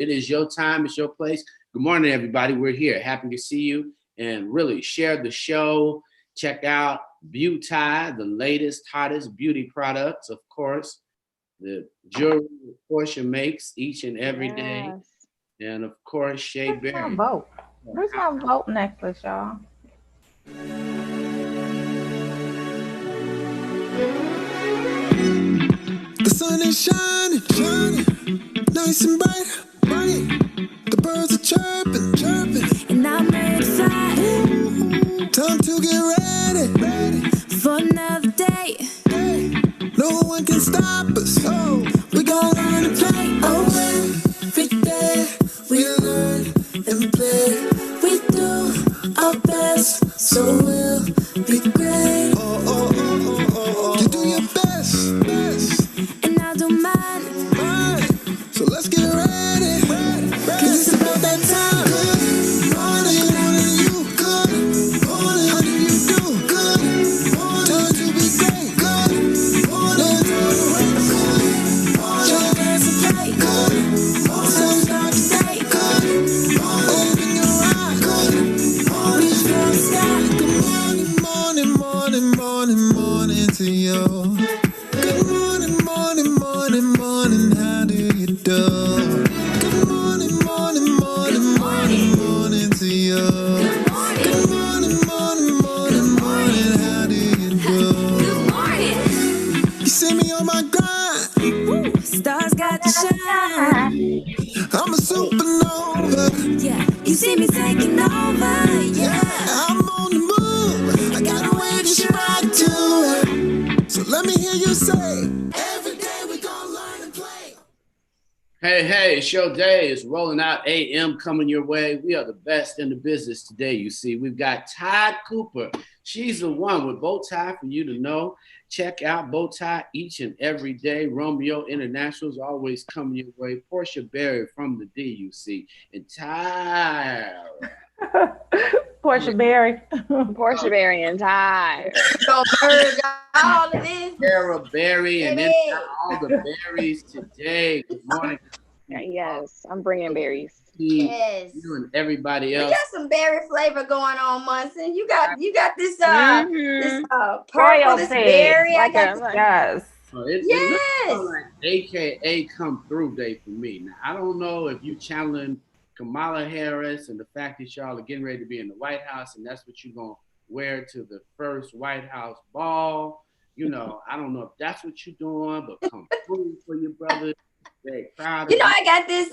It is your time. It's your place. Good morning, everybody. We're here. Happy to see you and really share the show. Check out Beauty, the latest, hottest beauty products, of course. The jewelry that Portia makes each and every day. And of course, Shea Where's my Berry. vote? Where's my vote necklace, y'all? The sun is shining, shining, nice and bright, bright. The birds are chirping, chirping, and I'm excited. Time to get ready, ready for another day. No one can stop us. Oh, we gon' learn to play. Oh, every day we learn and play. We do our best, so we'll be great. Oh, oh, oh, oh, oh, oh. You do your best, best, and I do mine, mine. So let's get ready, ready, ready. 'Cause it's about that time. Good morning, morning, you good morning. How do you do? Good morning. Time to be great. Good morning. Good morning. Your dance and play. Good morning. So start today. Good morning. Open your eyes. Good morning. Reach for the sky. Good morning, morning, morning, morning, morning to you. Good morning, morning, morning, morning. How do you do? Good morning, morning, morning, morning, morning to you. Good morning, morning, morning, morning. How do you do? Good morning. You see me on my grind. Stars got to shine. I'm a supernova. Yeah, you see me taking over. Yeah, I'm on the move. I got a way to shine to it. So let me hear you say, every day we gonna learn and play. Hey, it's your day. It's Rolling Out AM coming your way. We are the best in the business today, you see. We've got Todd Cooper. She's the one with Bow Tie for you to know. Check out Bow Tie each and every day. Romeo International is always coming your way. Portia Berry from the D, you see. And Ty. Portia Berry. Portia Berry and Ty. Gonna merge all of this. Sarah Berry and then all the berries today. Good morning. Yes, I'm bringing berries. Yes. You and everybody We else. got some berry flavor going on, Munson. You got this this purple, Royal this pig. berry. Like I got Yes. It yes. looks like AKA come through day for me. Now, I don't know if you channeling Kamala Harris and the fact that y'all are getting ready to be in the White House and that's what you're going to wear to the first White House ball. You know, I don't know if that's what you're doing, but come through for your brother. Very proud of You know, I got this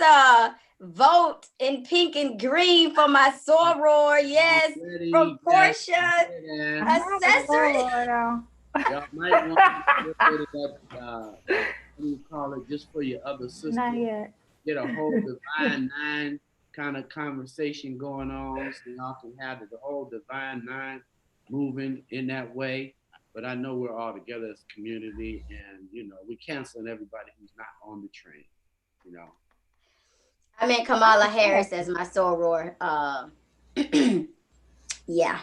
vote in pink and green for my soror. Yes, from Portia accessory. Y'all might want to get that, what do you call it, just for your other sister. Not yet. Get a whole Divine Nine kind of conversation going on so y'all can have the whole Divine Nine moving in that way. But I know we're all together as a community and, you know, we canceling everybody who's not on the train, you know. I meant Kamala Harris as my soror. Yeah.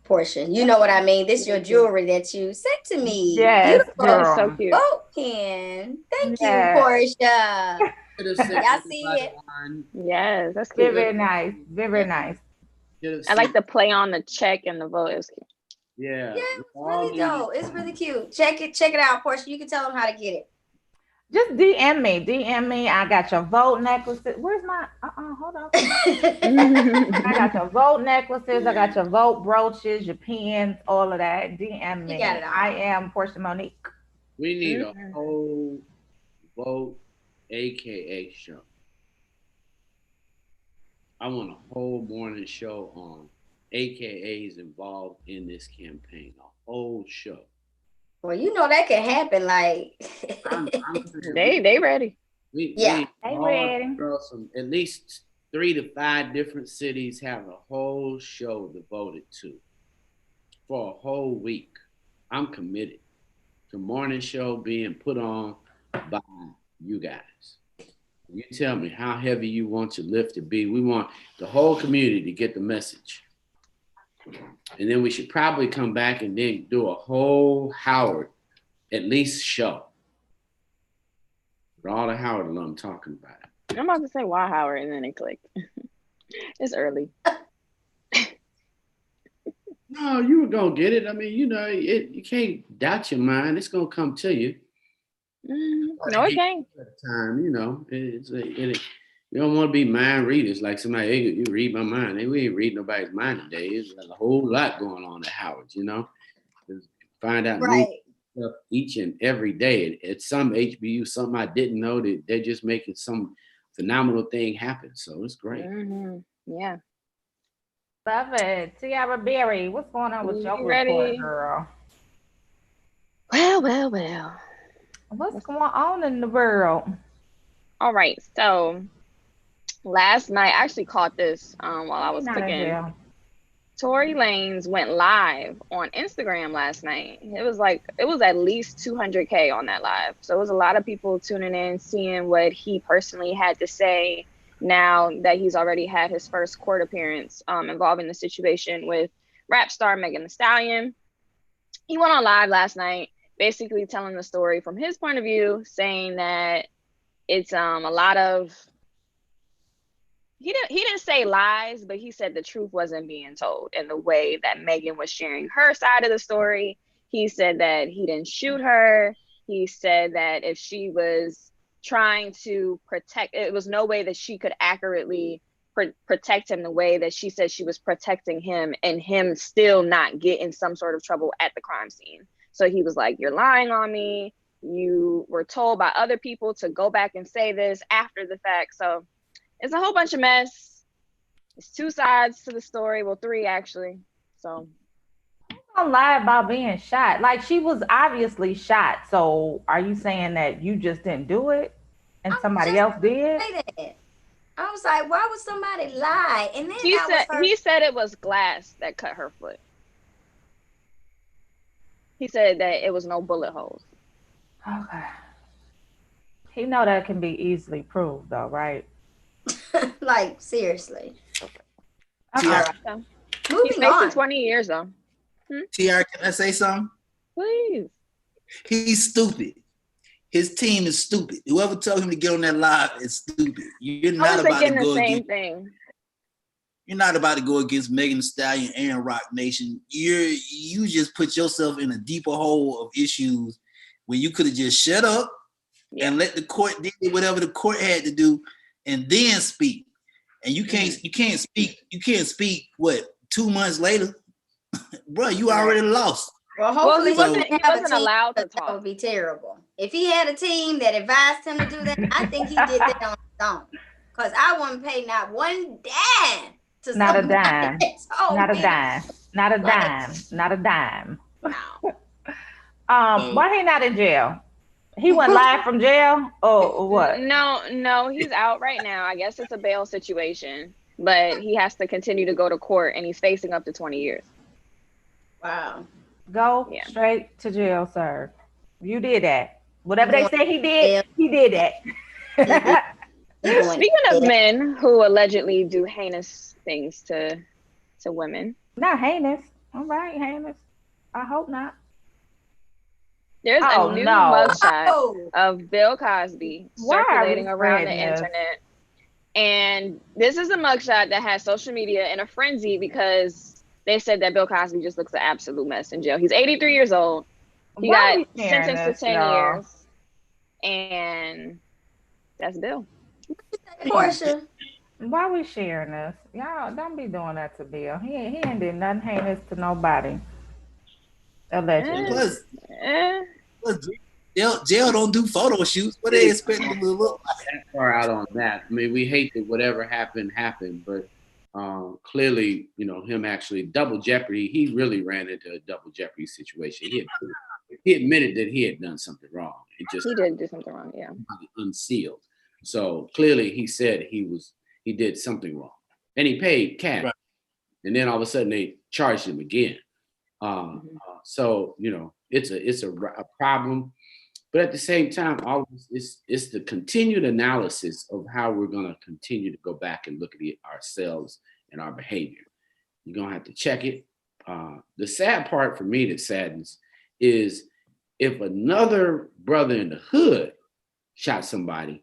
Portia, you know what I mean. This is your jewelry that you sent to me. Yes, beautiful. girl. So cute. Boat pin. Thank you, Portia. Y'all see it? Yes, that's cute. Very nice. Very nice. I like the play on the check and the vote. It was cute. Yeah. Yeah, it's really dope. It's really cute. Check it out, Portia. You can tell them how to get it. Just DM me. DM me. I got your vote necklaces. Where's my hold on. I got your vote necklaces, I got your vote brooches, your pins, all of that. DM me. got it all. I am Portia Monique. We need a whole vote AKA show. I want a whole morning show on AKAs involved in this campaign. A whole show. Well, you know that can happen. Like I'm they ready. We ready. Girls from at least 3 to 5 different cities have a whole show devoted to for a whole week. I'm committed to morning show being put on by you guys. You tell me how heavy you want your lift to be. We want the whole community to get the message. And then we should probably come back and then do a whole Howard, at least show. With all the Howard alum talking about it. I'm about to say why Howard, and then it clicked. It's early. No, you were gonna get it. I mean, you can't doubt your mind. It's gonna come to you. No, it can't. Time, you don't want to be mind readers like somebody. Hey, you read my mind. Hey, we ain't reading nobody's mind today. There's a whole lot going on at Howard. Find out new stuff each and every day. At some HBU, something I didn't know that they're just making some phenomenal thing happen. So it's great. Yeah. Love it. Tiara Berry, what's going on with your ready? report, girl? Well. What's going on in the world? All right. So last night, I actually caught this while I was cooking. Tory Lanez went live on Instagram last night. It was at least 200K on that live. So it was a lot of people tuning in, seeing what he personally had to say now that he's already had his first court appearance involving the situation with rap star Megan Thee Stallion. He went on live last night, basically telling the story from his point of view, saying that it's a lot of, he didn't say lies, but he said the truth wasn't being told in the way that Megan was sharing her side of the story. He said that he didn't shoot her. He said that if she was trying to protect, it was no way that she could accurately protect him the way that she said she was protecting him, and him still not get in some sort of trouble at the crime scene. So he was like, you're lying on me. You were told by other people to go back and say this after the fact. So it's a whole bunch of mess. It's two sides to the story. Well, three actually. So Don't lie about being shot. Like, she was obviously shot. So are you saying that you just didn't do it and somebody else did? I was like, why would somebody lie? And then he said it was glass that cut her foot. He said that it was no bullet holes. Okay. You know that can be easily proved though, right? Like, seriously. Okay. He's facing 20 years though. TR, can I say something? Please. He's stupid. His team is stupid. Whoever told him to get on that live is stupid. You're not about to go against. You're not about to go against Megan Thee Stallion and Rock Nation. You just put yourself in a deeper hole of issues when you could have just shut up and let the court do whatever the court had to do, and then speak. And you can't speak. What, 2 months later, bro? You already lost. Well, hopefully he wasn't allowed to talk. That would be terrible. If he had a team that advised him to do that, I think he did that on his own. Because I wouldn't pay not one dime to not a dime. Not a dime. Not a dime. Not a dime. No. Why he not in jail? He went live from jail or what? No, he's out right now. I guess it's a bail situation, but he has to continue to go to court, and he's facing up to 20 years. Wow. Go straight to jail, sir. You did that. Whatever they say he did that. Speaking of men who allegedly do heinous things to women. Not heinous. All right, heinous. I hope not. There's a new mugshot of Bill Cosby circulating around the internet. And this is a mugshot that has social media in a frenzy because they said that Bill Cosby just looks an absolute mess in jail. He's 83 years old. He got sentenced to 10 years. And that's Bill. Portia. Why we sharing this? Y'all don't be doing that to Bill. He ain't did nothing heinous to nobody. Allegedly. Plus, jail don't do photo shoots. What they expect to look like? That far out on that. I mean, we hate that whatever happened, but clearly, him actually double jeopardy. He really ran into a double jeopardy situation. He admitted that he had done something wrong. He did do something wrong, yeah. Unsealed. So clearly, he said he did something wrong, and he paid cash. Right. And then all of a sudden, they charged him again. So it's a problem, but at the same time, always it's the continued analysis of how we're going to continue to go back and look at ourselves and our behavior. You're going to have to check it. The sad part for me that saddens is if another brother in the hood shot somebody,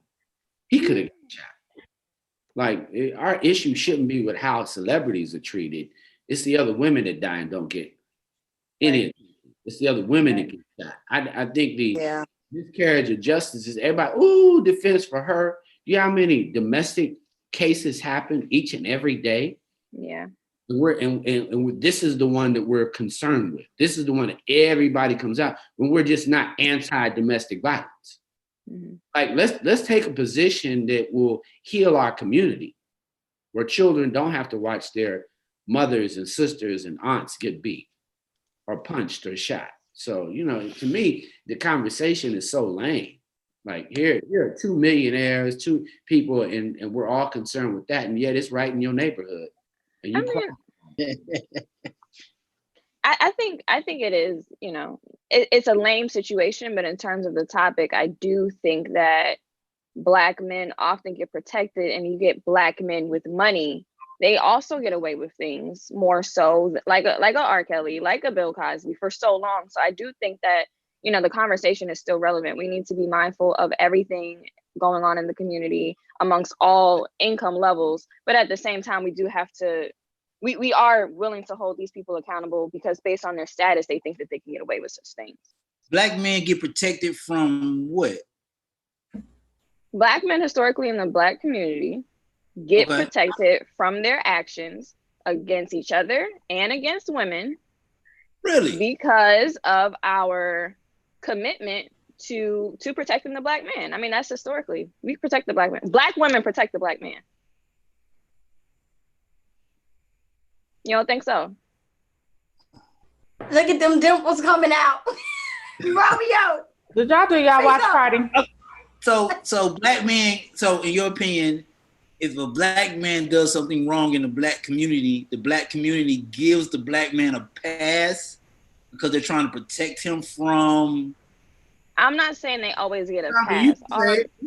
he could have got shot. Like our issue shouldn't be with how celebrities are treated. It's the other women that die and don't get any. It's the other women that get shot. I think the miscarriage of justice is everybody. Ooh, defense for her. You know how many domestic cases happen each and every day? Yeah. And this is the one that we're concerned with. This is the one that everybody comes out when we're just not anti-domestic violence. Mm-hmm. Like let's take a position that will heal our community, where children don't have to watch their mothers and sisters and aunts get beat or punched or shot. So, you know, to me, the conversation is so lame. Like here are 2 millionaires, 2 people, and we're all concerned with that, and yet it's right in your neighborhood. And you I think it is, you know, it's a lame situation, but in terms of the topic, I do think that Black men often get protected, and you get Black men with money, they also get away with things more so, like a R. Kelly, like a Bill Cosby for so long. So I do think that, you know, the conversation is still relevant. We need to be mindful of everything going on in the community amongst all income levels, but at the same time, we do have to. We are willing to hold these people accountable because based on their status, they think that they can get away with such things. Black men get protected from what? Black men historically in the Black community get protected from their actions against each other and against women. Really? Because of our commitment to protecting the Black man. I mean, that's historically. We protect the Black man. Black women protect the Black man. You don't think so? Look at them dimples coming out. Romeo. Did y'all do y'all watch party? So Black men, so in your opinion, if a Black man does something wrong in the Black community gives the Black man a pass because they're trying to protect him from. I'm not saying they always get a pass.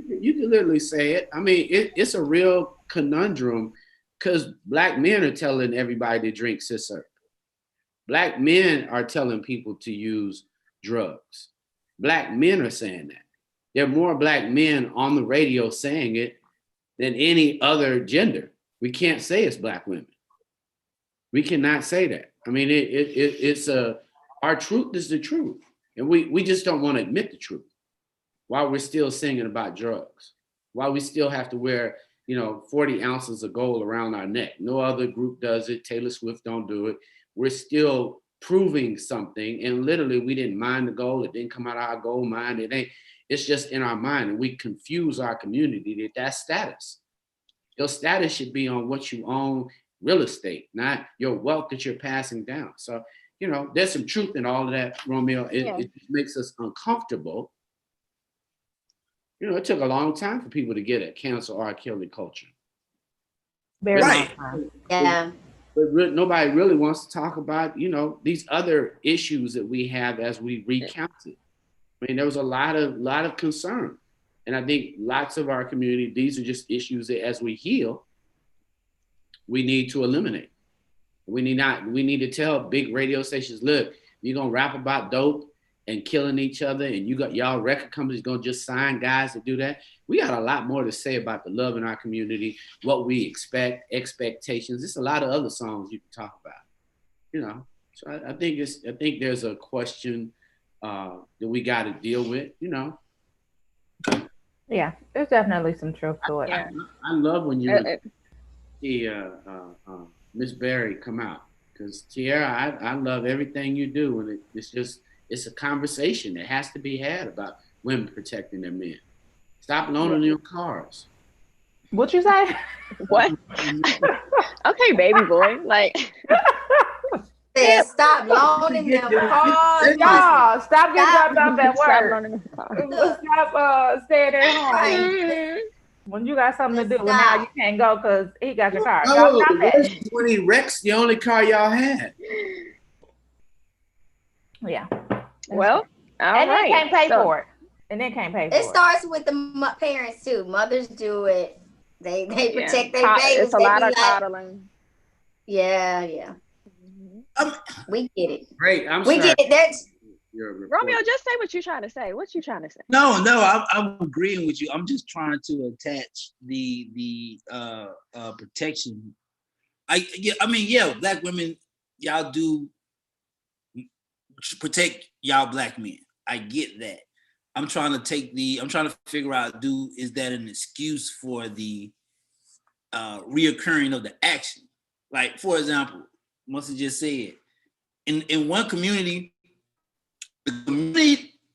You can literally say it. I mean, it's a real conundrum. Because Black men are telling everybody to drink scissor. Black men are telling people to use drugs. Black men are saying that. There are more Black men on the radio saying it than any other gender. We can't say it's Black women. We cannot say that. I mean, it's our truth is the truth. And we just don't want to admit the truth while we're still singing about drugs, while we still have to wear 40 ounces of gold around our neck. No other group does it. Taylor Swift don't do it. We're still proving something. And literally, we didn't mine the gold. It didn't come out of our gold mine. It's just in our mind. And we confuse our community that that's status. Your status should be on what you own, real estate, not your wealth that you're passing down. So, there's some truth in all of that, Romeo. It makes us uncomfortable. It took a long time for people to get a cancel R. Kelly culture. Very long time. Yeah. But nobody really wants to talk about, these other issues that we have as we recount it. I mean, there was a lot of concern. And I think lots of our community, these are just issues that as we heal, we need to eliminate. We need to tell big radio stations, look, you're going to rap about dope and killing each other, and you got y'all record companies gonna just sign guys to do that. We got a lot more to say about the love in our community, what we expect, expectations. There's a lot of other songs you can talk about, So I think there's a question that we got to deal with, Yeah, there's definitely some truth to it. I love when you see Miss Berry come out, because Tiara, I love everything you do, and it's a conversation that has to be had about women protecting their men. Stop loaning your cars. What you say? What? Okay, baby boy. Like, stop loaning them cars. Y'all, stop getting dropped off at work. Stop staying at home. When you got something to do, now you can't go because he got your car. No, when he wrecks the only car y'all had. Yeah. Well, and then can't pay for it. And then can't pay for it. It starts with the parents too. Mothers do it. They protect their babies. It's a lot of coddling. Yeah. We get it. Great. I'm sorry. We get it. Romeo, just say what you're trying to say. What you trying to say? No, I'm agreeing with you. I'm just trying to attach the protection. Black women, y'all do protect y'all black men. I get that. I'm trying to figure out, is that an excuse for the reoccurring of the action? Like, for example, Melissa just said, in one community,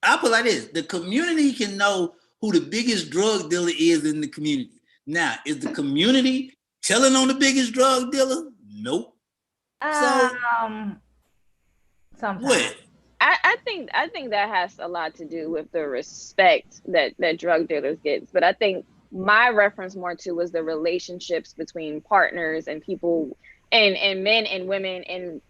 I'll put it like this: the community can know who the biggest drug dealer is in the community. Now, is the community telling on the biggest drug dealer? Nope. Sometimes. What? I think that has a lot to do with the respect that drug dealers get. But I think my reference more to was the relationships between partners and people and men and women in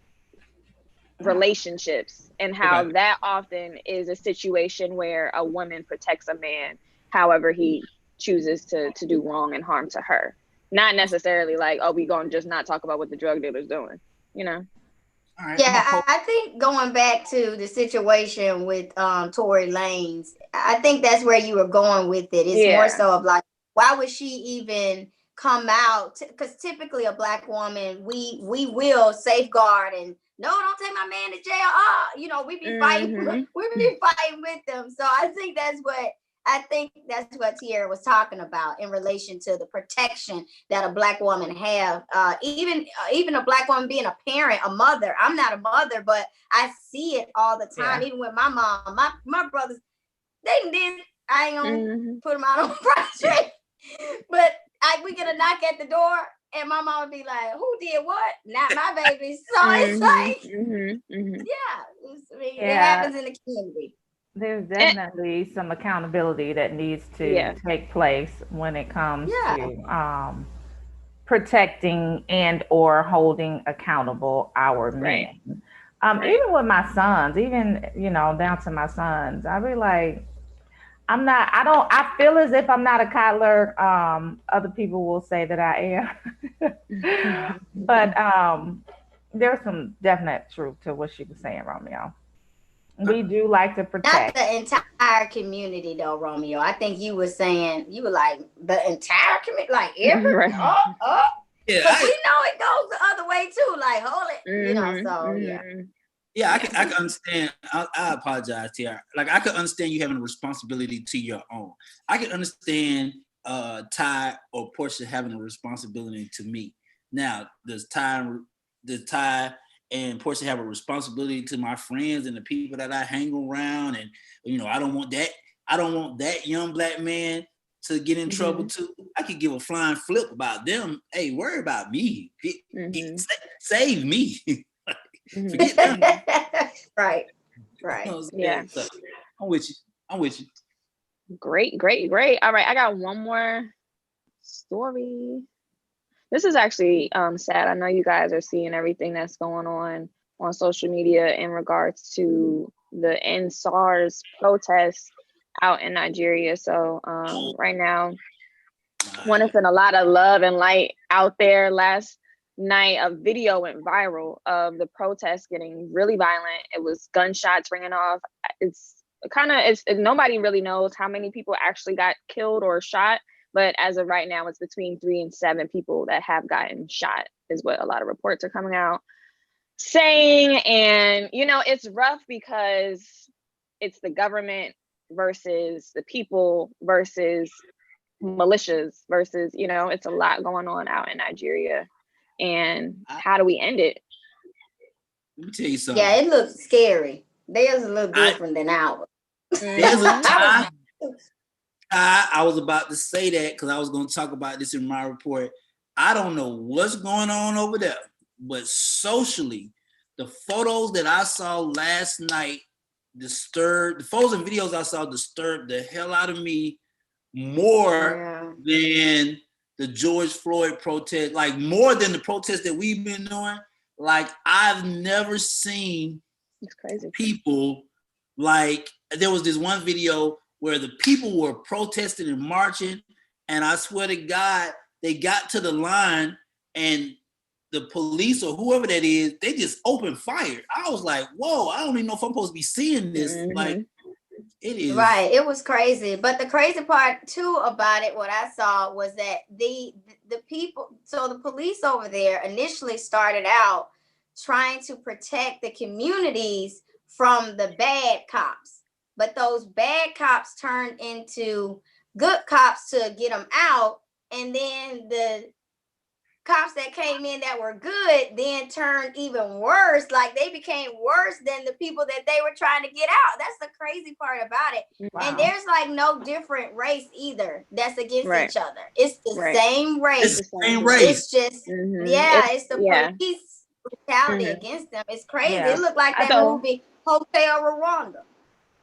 relationships, and how that often is a situation where a woman protects a man however he chooses to do wrong and harm to her. Not necessarily like, oh, we gonna just not talk about what the drug dealer's doing, you know? All right, yeah, I think going back to the situation with Tory Lanez, I think that's where you were going with it. It's more so of like, why would she even come out? Because typically a black woman, we will safeguard and no, don't take my man to jail. We be fighting, we be fighting with them. So I think that's what Tierra was talking about in relation to the protection that a black woman have. Even a black woman being a parent, a mother. I'm not a mother, but I see it all the time. Yeah. Even with my mom, my brothers, they did. I ain't gonna put them out on Front Street, but we get a knock at the door. And my mom would be like, who did what? Not my baby. So it's like, it happens in the community. There's definitely some accountability that needs to take place when it comes to protecting and or holding accountable our men. Even with my sons, even, down to my sons, I'll be like, I feel as if I'm not a coddler. Other people will say that I am. But there's some definite truth to what she was saying, Romeo. We do like to protect. Not the entire community though, Romeo. I think you were saying, you were like, the entire community, like every, Yeah, but we know it goes the other way too, like, hold it, Yeah, I can understand. I apologize, Tiara. Like, I can understand you having a responsibility to your own. I can understand Ty or Portia having a responsibility to me. Now, does Ty and Portia have a responsibility to my friends and the people that I hang around? And I don't want that young black man to get in trouble too. I could give a flying flip about them. Hey, worry about me. Save me. Forget them. Right. Yeah. So, I'm with you. Great. All right, I got one more story. This is actually sad. I know you guys are seeing everything that's going on social media in regards to the End SARS protests out in Nigeria. So right now, want to send a lot of love and light out there. Last night, a video went viral of the protests getting really violent. It was gunshots ringing off. It's nobody really knows how many people actually got killed or shot, but as of right now, it's between 3 and 7 people that have gotten shot, is what a lot of reports are coming out saying. And it's rough because it's the government versus the people versus militias versus it's a lot going on out in Nigeria. And how do we end it? Let me tell you something. Yeah, it looks scary. Theirs a little different than ours. There's a time. I was about to say that because I was going to talk about this in my report. I don't know what's going on over there, but socially, the photos that I saw last night the photos and videos I saw disturbed the hell out of me more than the George Floyd protest, like more than the protest that we've been doing. Like, I've never seen people, like, there was this one video where the people were protesting and marching, and I swear to God, they got to the line and the police or whoever that is, they just opened fire. I was like, whoa, I don't even know if I'm supposed to be seeing this. Mm-hmm. Like, it is. Right. It was crazy. But the crazy part too about it, what I saw was that the people, so the police over there initially started out trying to protect the communities from the bad cops. But those bad cops turned into good cops to get them out. And then the cops that came in that were good then turned even worse. Like they became worse than the people that they were trying to get out. That's the crazy part about it. Wow. And there's like no different race either that's against each other. It's the same race. It's the same race. It's just, it's the police brutality against them. It's crazy. Yeah. It looked like that movie Hotel Rwanda.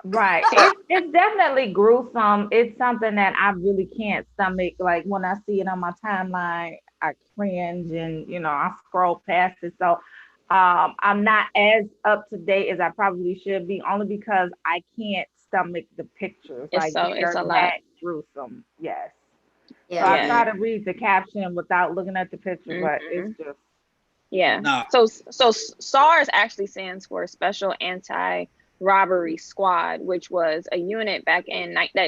Right. It's definitely gruesome. It's something that I really can't stomach. Like when I see it on my timeline, I cringe and, I scroll past it. So I'm not as up to date as I probably should be, only because I can't stomach the pictures. It's a lot. Gruesome. Yes. Yeah. So I try to read the caption without looking at the picture, but it's just. Yeah. No. So SARS actually stands for Special Anti-Robbery Squad, which was a unit that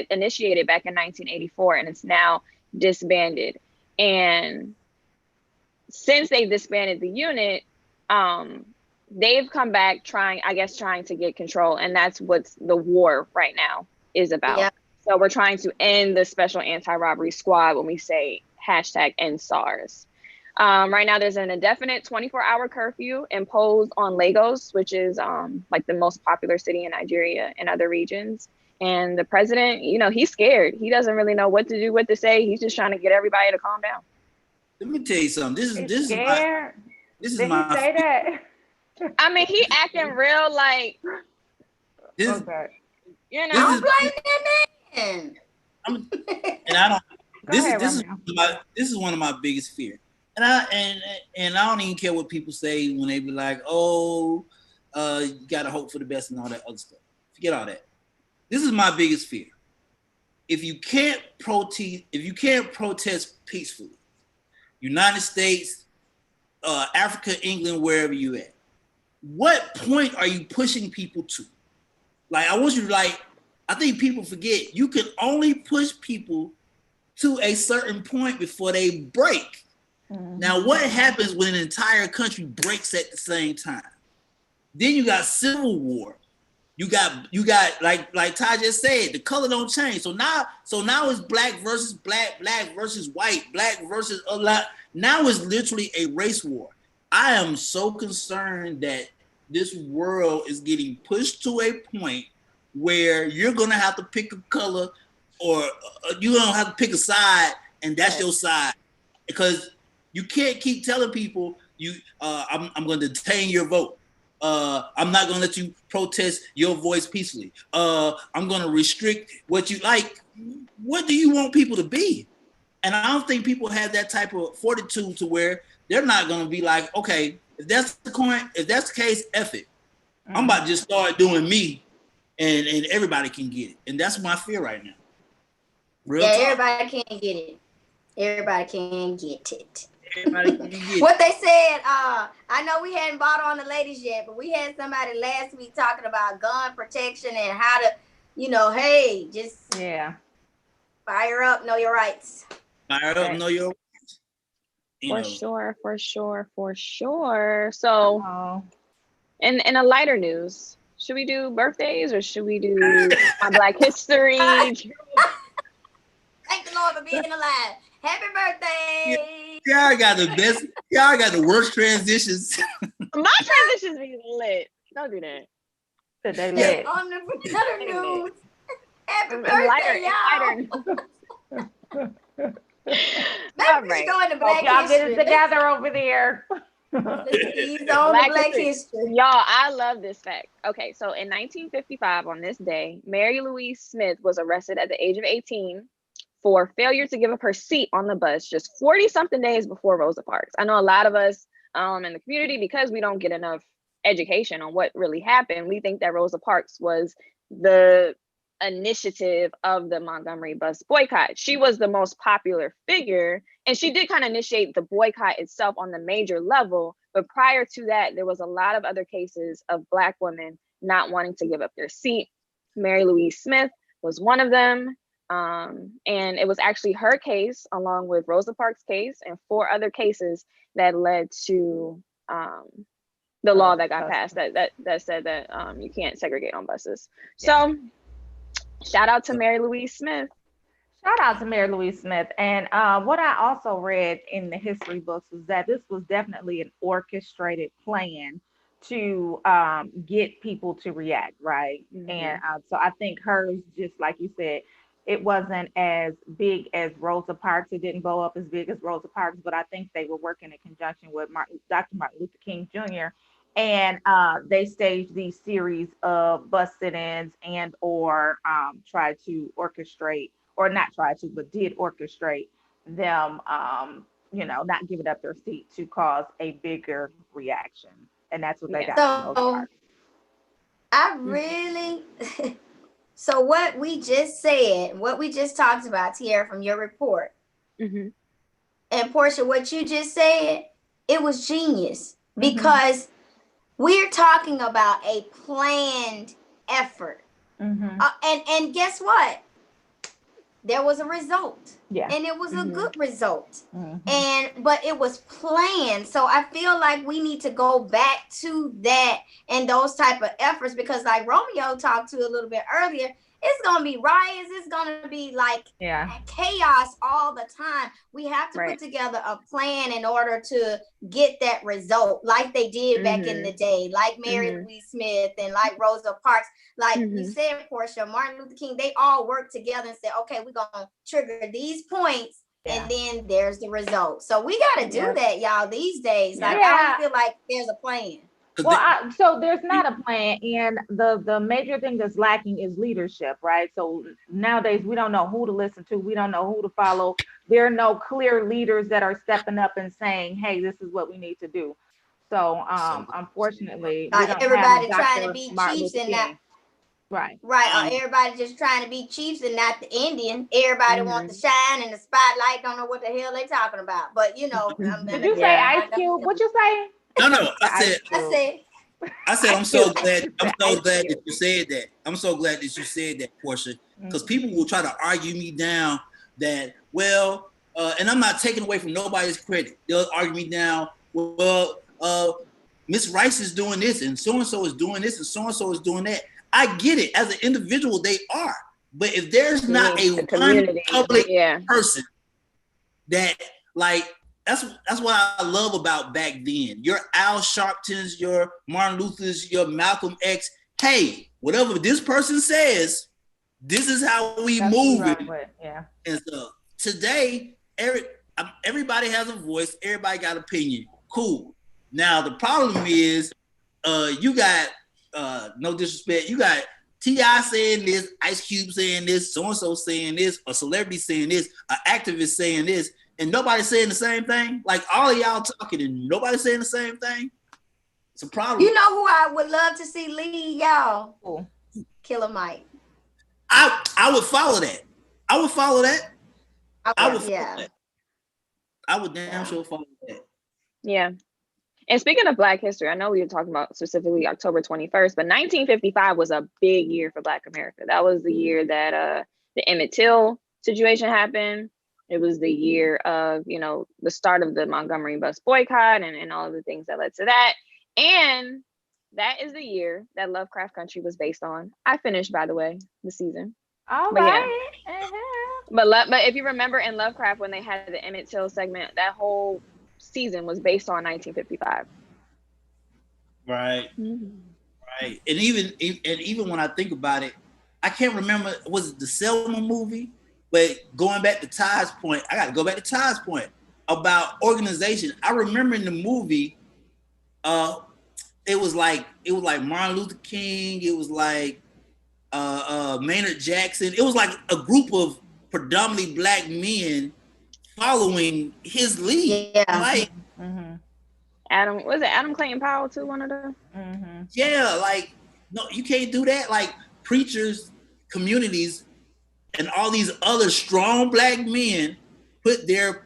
initiated back in 1984, and it's now disbanded. And since they've disbanded the unit, they've come back trying to get control. And that's what the war right now is about. Yeah. So we're trying to end the Special Anti-Robbery Squad when we say #end SARS. Right now, there's an indefinite 24-hour curfew imposed on Lagos, which is like the most popular city in Nigeria and other regions. And the president, he's scared. He doesn't really know what to do, what to say. He's just trying to get everybody to calm down. Let me tell you something. This is Did he say that? I mean, he acting real like. This, okay. Don't blame that man. This is one of my biggest fears. And I don't even care what people say when they be like, oh, you gotta hope for the best and all that other stuff. Forget all that. This is my biggest fear. If you can't protest peacefully, United States, Africa, England, wherever you at, what point are you pushing people to? Like, I want you to I think people forget you can only push people to a certain point before they break. Mm-hmm. Now, what happens when an entire country breaks at the same time? Then you got civil war. You got like Ty just said, the color don't change. So now it's black versus black versus white, black versus a lot. Now it's literally a race war. I am so concerned that this world is getting pushed to a point where you're gonna have to pick a color, or you're gonna have to pick a side, and that's your side, because you can't keep telling people I'm going to detain your vote. I'm not going to let you protest your voice peacefully. I'm going to restrict what you like. What do you want people to be? And I don't think people have that type of fortitude to where they're not going to be like, okay, if that's the case, F it. Mm-hmm. I'm about to just start doing me, and everybody can get it. And that's my fear right now. Everybody can get it. Everybody can get it. What they said, I know we hadn't bought on the ladies yet, but we had somebody last week talking about gun protection and how to, hey, just fire up, know your rights. Fire up, know your rights. For sure. So, in a lighter news, should we do birthdays or should we do Black History? Thank the Lord for being alive. Happy birthday! Y'all got the best. Y'all got the worst transitions. My transitions be lit. Don't do that. They lit. On the other news. Happy birthday, y'all! Maybe we go into Black y'all get it together over there. He's on Black history. Y'all, I love this fact. Okay, so in 1955, on this day, Mary Louise Smith was arrested at the age of 18 for failure to give up her seat on the bus just 40-something days before Rosa Parks. I know a lot of us in the community, because we don't get enough education on what really happened, we think that Rosa Parks was the initiative of the Montgomery bus boycott. She was the most popular figure, and she did kind of initiate the boycott itself on the major level. But prior to that, there was a lot of other cases of Black women not wanting to give up their seat. Mary Louise Smith was one of them. And it was actually her case, along with Rosa Parks' case and 4 other cases, that led to the law that got passed that said that you can't segregate on buses. So shout out to Mary Louise Smith. Shout out to Mary Louise Smith. And what I also read in the history books was that this was definitely an orchestrated plan to get people to react, right? Mm-hmm. And so I think hers, just like you said, it wasn't as big as Rosa Parks. It didn't blow up as big as Rosa Parks, but I think they were working in conjunction with Dr. Martin Luther King Jr. And they staged these series of bus sit-ins and or tried to orchestrate, or not tried to, but did orchestrate them, not giving up their seat to cause a bigger reaction. And that's what they got. So I really, so what we just said, what we just talked about, Tiara, from your report, and Portia, what you just said, it was genius, because we're talking about a planned effort. And guess what? There was a result. Yeah. And it was a good result. But it was planned. So I feel like we need to go back to that and those type of efforts, because like Romeo talked to a little bit earlier, it's going to be riots. It's going to be like chaos all the time. We have to put together a plan in order to get that result, like they did back in the day, like Mary Louise Smith and like Rosa Parks. Like you said, Portia, Martin Luther King, they all worked together and said, okay, we're going to trigger these points. And then there's the result. So we got to do that, y'all, these days. Like I don't feel like there's a plan. Well, so there's not a plan, and the major thing that's lacking is leadership, right? So nowadays we don't know who to listen to, we don't know who to follow. There are no clear leaders that are stepping up and saying, "Hey, this is what we need to do." So, unfortunately, we don't everybody have trying to be chiefs and not right. Everybody just trying to be chiefs and not the Indian. Everybody wants to shine in the spotlight. Don't know what the hell they talking about, but you know. Did you say Ice Cube? What you say? No. I said I'm so glad that you said that. I'm so glad that you said that, Portia, because people will try to argue me down that, and I'm not taking away from nobody's credit. They'll argue me down, Miss Rice is doing this and so is doing this and so is doing that. I get it. As an individual, they are. But if there's not a public person that that's what I love about back then. Your Al Sharptons, your Martin Luther's, your Malcolm X. Hey, whatever this person says, this is how we move it. And so today, everybody has a voice. Everybody got opinion. Cool. Now the problem is, you got no disrespect. You got T.I. saying this, Ice Cube saying this, so and so saying this, a celebrity saying this, an activist saying this. And nobody's saying the same thing. Like all of y'all talking and nobody's saying the same thing. It's a problem. You know who I would love to see lead, y'all? Cool. Killer Mike. I would follow that. I would follow that. I would damn sure follow that. Yeah. And speaking of Black history, I know we were talking about specifically October 21st, but 1955 was a big year for Black America. That was the year that the Emmett Till situation happened. It was the year of, the start of the Montgomery bus boycott and all of the things that led to that. And that is the year that Lovecraft Country was based on. I finished, by the way, the season. All but right. But if you remember in Lovecraft, when they had the Emmett Till segment, that whole season was based on 1955. Right. Right. And even when I think about it, I can't remember, was it the Selma movie? But going back to Ty's point, I got to go back to Ty's point about organization. I remember in the movie, it was like Martin Luther King. It was like Maynard Jackson. It was like a group of predominantly Black men following his lead. Yeah. Like Adam Clayton Powell too? One of them. Yeah, like no, you can't do that. Like preachers communities and all these other strong black men put their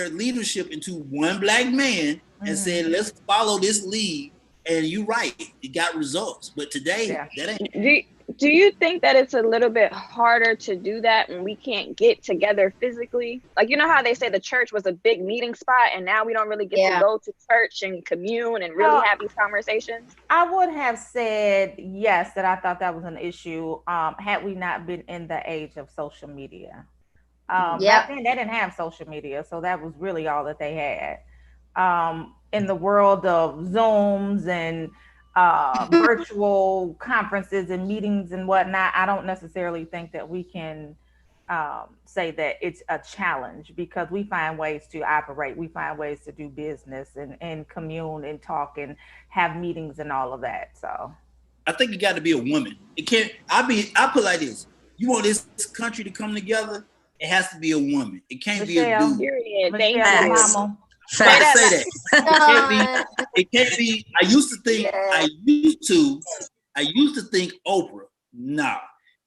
leadership into one black man and said, let's follow this lead. And you're right, it got results. But today, that ain't. Do you think that it's a little bit harder to do that when we can't get together physically? Like, you know how they say the church was a big meeting spot and now we don't really get to go to church and commune and really have these conversations? I would have said yes, that I thought that was an issue had we not been in the age of social media. Back then they didn't have social media, so that was really all that they had. In the world of Zooms and virtual conferences and meetings and whatnot, I don't necessarily think that we can say that it's a challenge, because we find ways to operate, we find ways to do business and commune and talk and have meetings and all of that. So I think you got to be a woman. It can't. I put it like this: you want this country to come together, it has to be a woman. It can't be a dude. Thank you, Mama. Say that. It can't be. I used to think Oprah. No,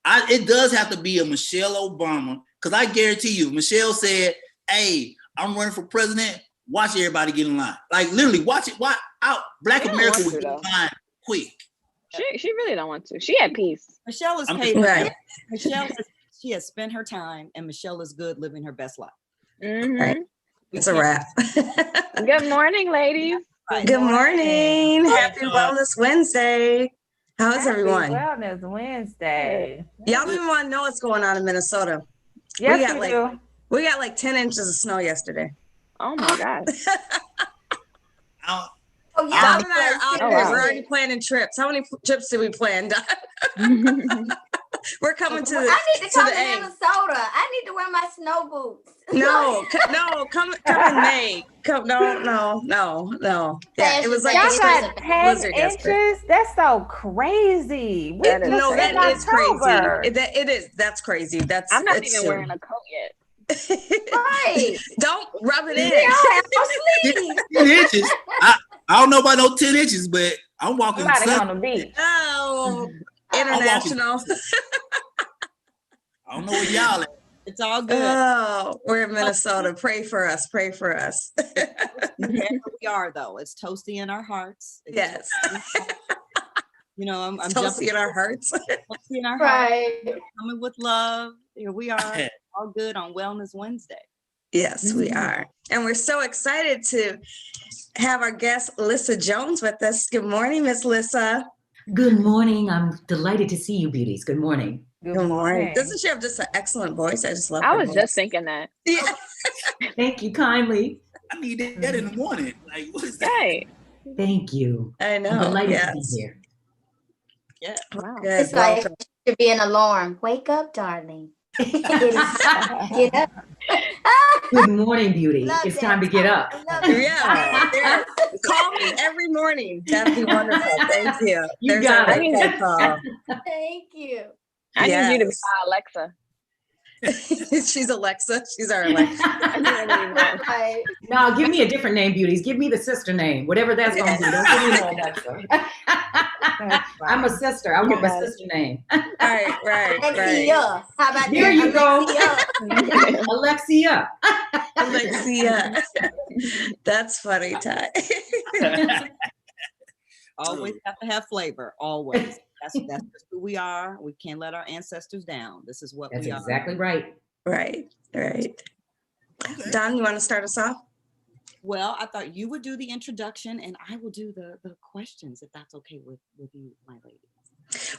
it does have to be a Michelle Obama, because I guarantee you, Michelle said, "Hey, I'm running for president. Watch everybody get in line. Like literally, watch it. Watch out. Black America would get in line quick." She really don't want to. She at peace. Michelle is paid. Right. She has spent her time, and Michelle is good living her best life. Right. It's a wrap. Good morning, ladies. Good morning. Happy Wellness Wednesday. How's everyone? Wellness Wednesday. Y'all didn't want to know what's going on in Minnesota. Yes, we got like 10 inches of snow yesterday. Oh my God. Don and I are out there. We're already planning trips. How many trips did we plan, Don? We're coming to the I need to come to Minnesota. I need to wear my snow boots. No, come in May. No. Yeah, it was like y'all got 10 inches. That's so crazy. That is crazy. It is. That's crazy. I'm not even wearing a coat yet. Right. Don't rub it in. Yeah, 10 inches. I don't know about no 10 inches, but I'm walking on the beach. Oh, international. I don't know where y'all at. It's all good. Oh, we're in Minnesota. Pray for us. Pray for us. We are, though. It's toasty in our hearts. Yes. You know, I'm toasty in our hearts. Toasty in our hearts. Coming with love. Here we are, all good on Wellness Wednesday. Yes, we are. And we're so excited to have our guest, Alyssa Jones, with us. Good morning, Miss Alyssa. Good morning. I'm delighted to see you, beauties. Good morning. Good morning. Doesn't she have just an excellent voice? I just love I her was voice. just thinking that. Yeah. Thank you kindly. I need that in the morning. Like, what is that? Right. Thank you. I know. I'm delighted to be here. Yeah. Wow. Good. It's like it should be an alarm. Wake up, darling. Get up. Good morning, beauty. It's time to get up. Yeah. Call me every morning. That'd be wonderful. Thank you. You got it. Thank you. I need you to be my Alexa. She's Alexa. She's our Alexa. No, give me a different name, beauties. Give me the sister name, whatever that's going to be. Don't give me no Alexa. I'm a sister. I want my sister name. Right. Alexia. How about there you go. Alexia. Alexia. That's funny, Ty. Always have to have flavor. Always. That's just who we are. We can't let our ancestors down. This is what we are. That's exactly right. Right. Don, you want to start us off? Well, I thought you would do the introduction and I will do the questions, if that's okay with you, my lady.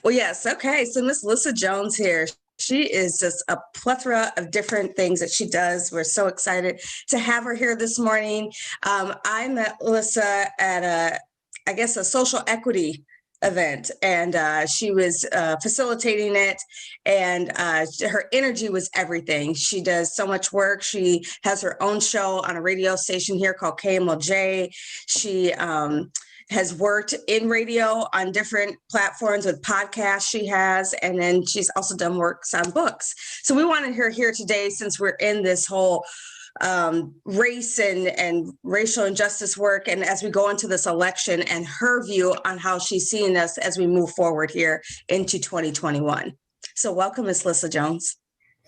Well, yes. Okay. So Miss Alyssa Jones here. She is just a plethora of different things that she does. We're so excited to have her here this morning. I met Alyssa at a social equity event, and she was facilitating it, and her energy was everything. She does so much work. She has her own show on a radio station here called KMLJ. She has worked in radio on different platforms with podcasts she has, and then she's also done works on books. So we wanted her here today since we're in this whole race and racial injustice work, and as we go into this election, and her view on how she's seeing us as we move forward here into 2021. So welcome, Ms. Alyssa Jones.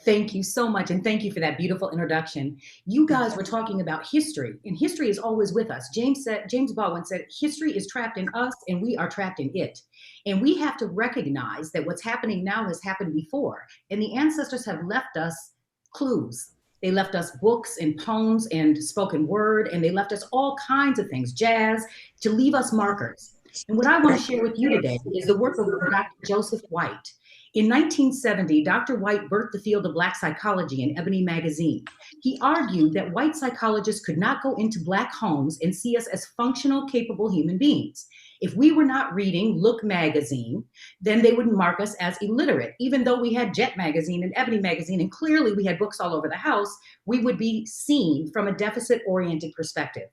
Thank you so much. And thank you for that beautiful introduction. You guys were talking about history, and history is always with us. James Baldwin said, history is trapped in us and we are trapped in it. And we have to recognize that what's happening now has happened before. And the ancestors have left us clues. They left us books and poems and spoken word, and they left us all kinds of things, jazz, to leave us markers. And what I want to share with you today is the work of Dr. Joseph White. In 1970, Dr. White birthed the field of Black psychology in Ebony magazine. He argued that white psychologists could not go into Black homes and see us as functional, capable human beings. If we were not reading Look magazine, then they would mark us as illiterate. Even though we had Jet magazine and Ebony magazine, and clearly we had books all over the house, we would be seen from a deficit-oriented perspective.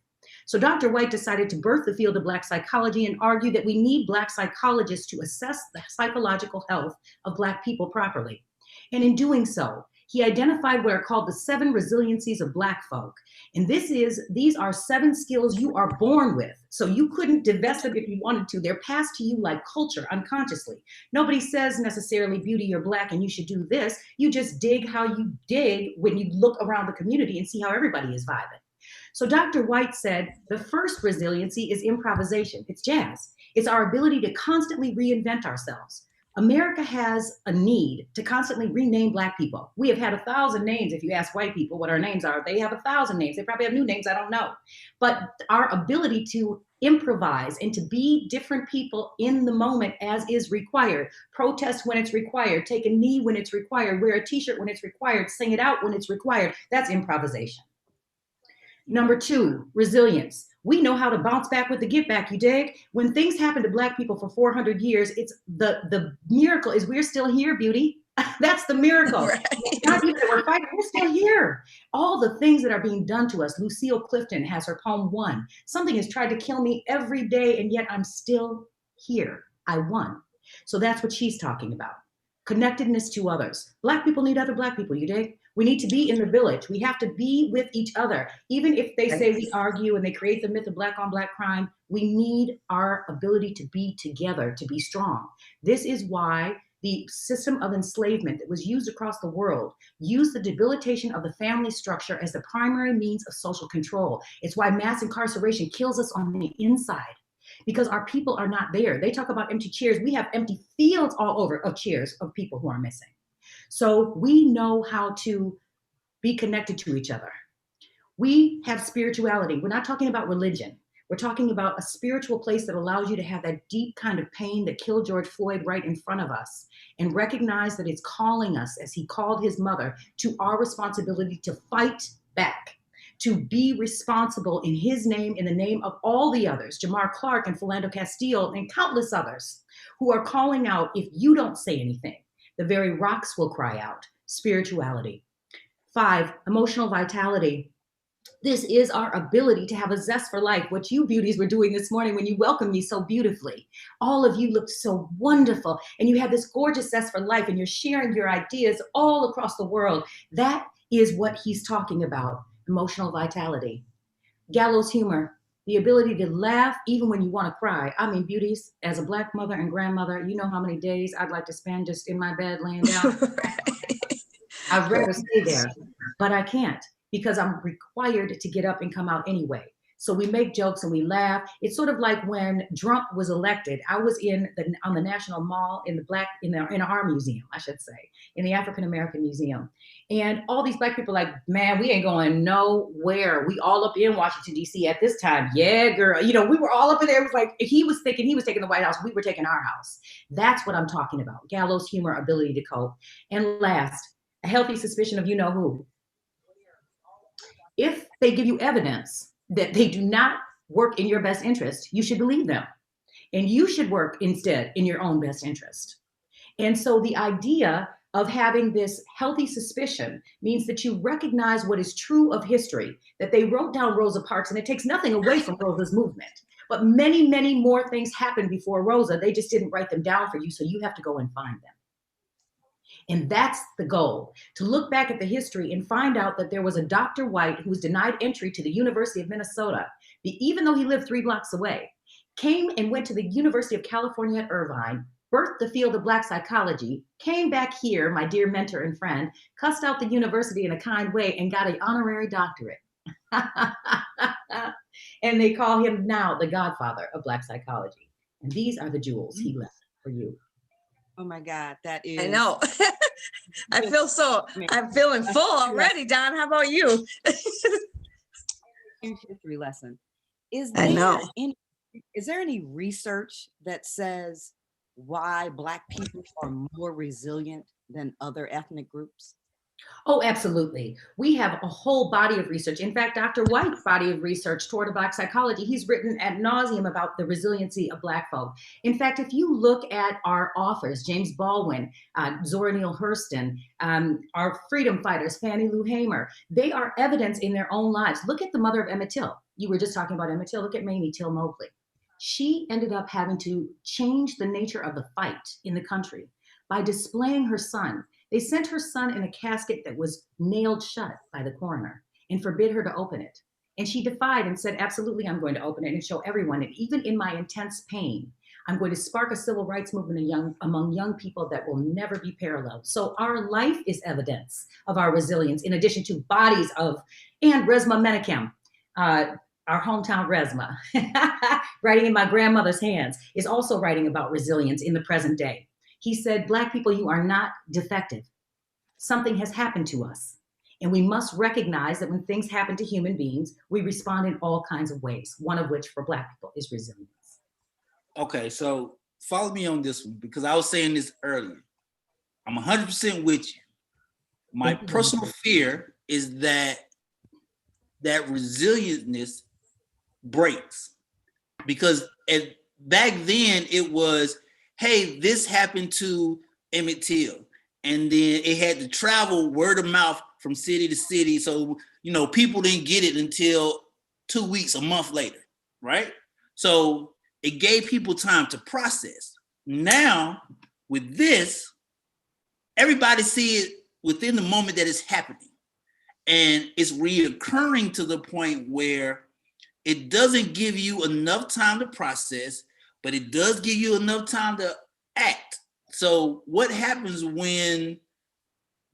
So Dr. White decided to birth the field of Black psychology and argue that we need Black psychologists to assess the psychological health of Black people properly. And in doing so, he identified what are called the 7 resiliencies of Black folk. And these are 7 skills you are born with. So you couldn't divest them if you wanted to. They're passed to you like culture unconsciously. Nobody says necessarily, Beauty, you're Black and you should do this. You just dig how you dig when you look around the community and see how everybody is vibing. So Dr. White said, the first resiliency is improvisation. It's jazz. It's our ability to constantly reinvent ourselves. America has a need to constantly rename Black people. We have had 1,000 names. If you ask white people what our names are, they have 1,000 names. They probably have new names, I don't know. But our ability to improvise and to be different people in the moment as is required, protest when it's required, take a knee when it's required, wear a t-shirt when it's required, sing it out when it's required, that's improvisation. Number 2, resilience. We know how to bounce back with the get back, you dig? When things happen to Black people for 400 years, it's the miracle is we're still here, Beauty. That's the miracle. Right. It's not even that we're fighting, we're still here. All the things that are being done to us. Lucille Clifton has her poem One. Something has tried to kill me every day, and yet I'm still here. I won. So that's what she's talking about. Connectedness to others. Black people need other Black people, you dig? We need to be in the village. We have to be with each other. Even if they say we argue and they create the myth of Black on Black crime, we need our ability to be together, to be strong. This is why the system of enslavement that was used across the world used the debilitation of the family structure as the primary means of social control. It's why mass incarceration kills us on the inside, because our people are not there. They talk about empty chairs. We have empty fields all over of chairs of people who are missing. So we know how to be connected to each other. We have spirituality. We're not talking about religion. We're talking about a spiritual place that allows you to have that deep kind of pain that killed George Floyd right in front of us and recognize that it's calling us, as he called his mother, to our responsibility to fight back, to be responsible in his name, in the name of all the others, Jamar Clark and Philando Castile and countless others who are calling out, if you don't say anything, the very rocks will cry out. Spirituality. 5, emotional vitality. This is our ability to have a zest for life, what you beauties were doing this morning when you welcomed me so beautifully. All of you looked so wonderful, and you have this gorgeous zest for life, and you're sharing your ideas all across the world. That is what he's talking about, emotional vitality. Gallows humor. The ability to laugh even when you want to cry. I mean, beauties, as a Black mother and grandmother, you know how many days I'd like to spend just in my bed laying down. I'd rather stay there, but I can't because I'm required to get up and come out anyway. So we make jokes and we laugh. It's sort of like when Trump was elected. I was on the National Mall in our museum, I should say, in the African American Museum. And all these Black people like, man, we ain't going nowhere. We all up in Washington, D.C. at this time. Yeah, girl. You know, we were all up in there. It was like, he was thinking he was taking the White House. We were taking our house. That's what I'm talking about. Gallows humor, ability to cope. And last, a healthy suspicion of you know who. If they give you evidence that they do not work in your best interest, you should believe them. And you should work instead in your own best interest. And so the idea of having this healthy suspicion means that you recognize what is true of history, that they wrote down Rosa Parks, and it takes nothing away from Rosa's movement. But many, many more things happened before Rosa. They just didn't write them down for you, so you have to go and find them. And that's the goal, to look back at the history and find out that there was a Dr. White who was denied entry to the University of Minnesota, even though he lived 3 blocks away, came and went to the University of California at Irvine, birthed the field of Black psychology, came back here, my dear mentor and friend, cussed out the university in a kind way, and got an honorary doctorate. And they call him now the godfather of Black psychology. And these are the jewels he left for you. Oh my God, that is. I know. I'm feeling full already, Don. How about you? Huge history lesson. Is there any research that says why Black people are more resilient than other ethnic groups? Oh, absolutely. We have a whole body of research. In fact, Dr. White's body of research toward Black psychology, he's written ad nauseum about the resiliency of Black folk. In fact, if you look at our authors, James Baldwin, Zora Neale Hurston, our freedom fighters, Fannie Lou Hamer, they are evidence in their own lives. Look at the mother of Emmett Till. You were just talking about Emmett Till. Look at Mamie Till Mobley. She ended up having to change the nature of the fight in the country by displaying her son. They sent her son in a casket that was nailed shut by the coroner and forbid her to open it. And she defied and said, absolutely, I'm going to open it and show everyone. And even in my intense pain, I'm going to spark a civil rights movement among young people that will never be paralleled. So our life is evidence of our resilience, in addition to bodies of, and Resma Menakem, our hometown Resma, writing in my grandmother's hands, is also writing about resilience in the present day. He said, Black people, you are not defective. Something has happened to us. And we must recognize that when things happen to human beings, we respond in all kinds of ways, one of which for Black people is resilience. Okay, so follow me on this one, because I was saying this earlier. I'm 100% with you. My personal fear is that resilientness breaks. Because back then it was, hey, this happened to Emmett Till. And then it had to travel word of mouth from city to city. So, people didn't get it until 2 weeks, a month later, right? So it gave people time to process. Now, with this, everybody see it within the moment that it's happening. And it's reoccurring to the point where it doesn't give you enough time to process, but it does give you enough time to act. So what happens when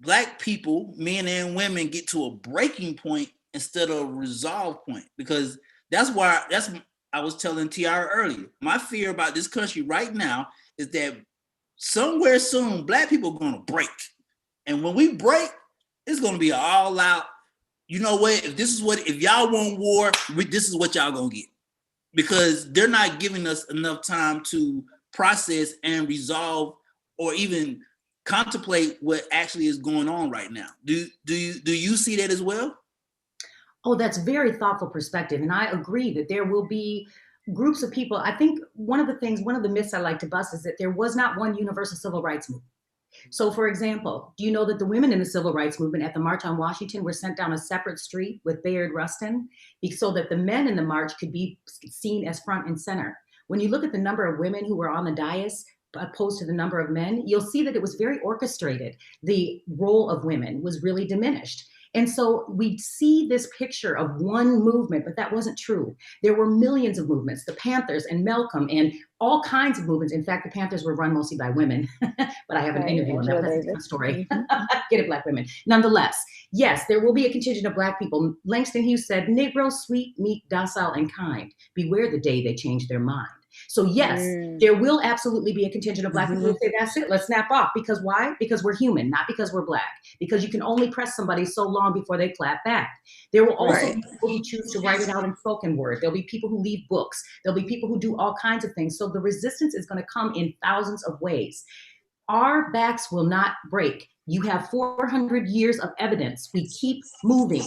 Black people, men and women, get to a breaking point instead of a resolve point? Because that's I was telling Tiara earlier. My fear about this country right now is that somewhere soon, Black people are going to break. And when we break, it's going to be all out. You know what? If y'all want war, this is what y'all going to get. Because they're not giving us enough time to process and resolve or even contemplate what actually is going on right now. Do you see that as well? Oh, that's very thoughtful perspective. And I agree that there will be groups of people. I think one of the myths I like to bust is that there was not one universal civil rights movement. So, for example, do you know that the women in the civil rights movement at the March on Washington were sent down a separate street with Bayard Rustin so that the men in the march could be seen as front and center? When you look at the number of women who were on the dais opposed to the number of men, you'll see that it was very orchestrated. The role of women was really diminished. And so we see this picture of one movement, but that wasn't true. There were millions of movements, the Panthers and Malcolm and all kinds of movements. In fact, the Panthers were run mostly by women, but I have an interview on that. That's a different story. Get it, Black women. Nonetheless, yes, there will be a contingent of Black people. Langston Hughes said, Negro, sweet, meek, docile, and kind. Beware the day they change their mind. So yes, there will absolutely be a contingent of Black people who say, that's it, let's snap off. Because why? Because we're human, not because we're Black. Because you can only press somebody so long before they clap back. There will also be people who choose to write it out in spoken word. There'll be people who leave books. There'll be people who do all kinds of things. So the resistance is going to come in thousands of ways. Our backs will not break. You have 400 years of evidence. We keep moving.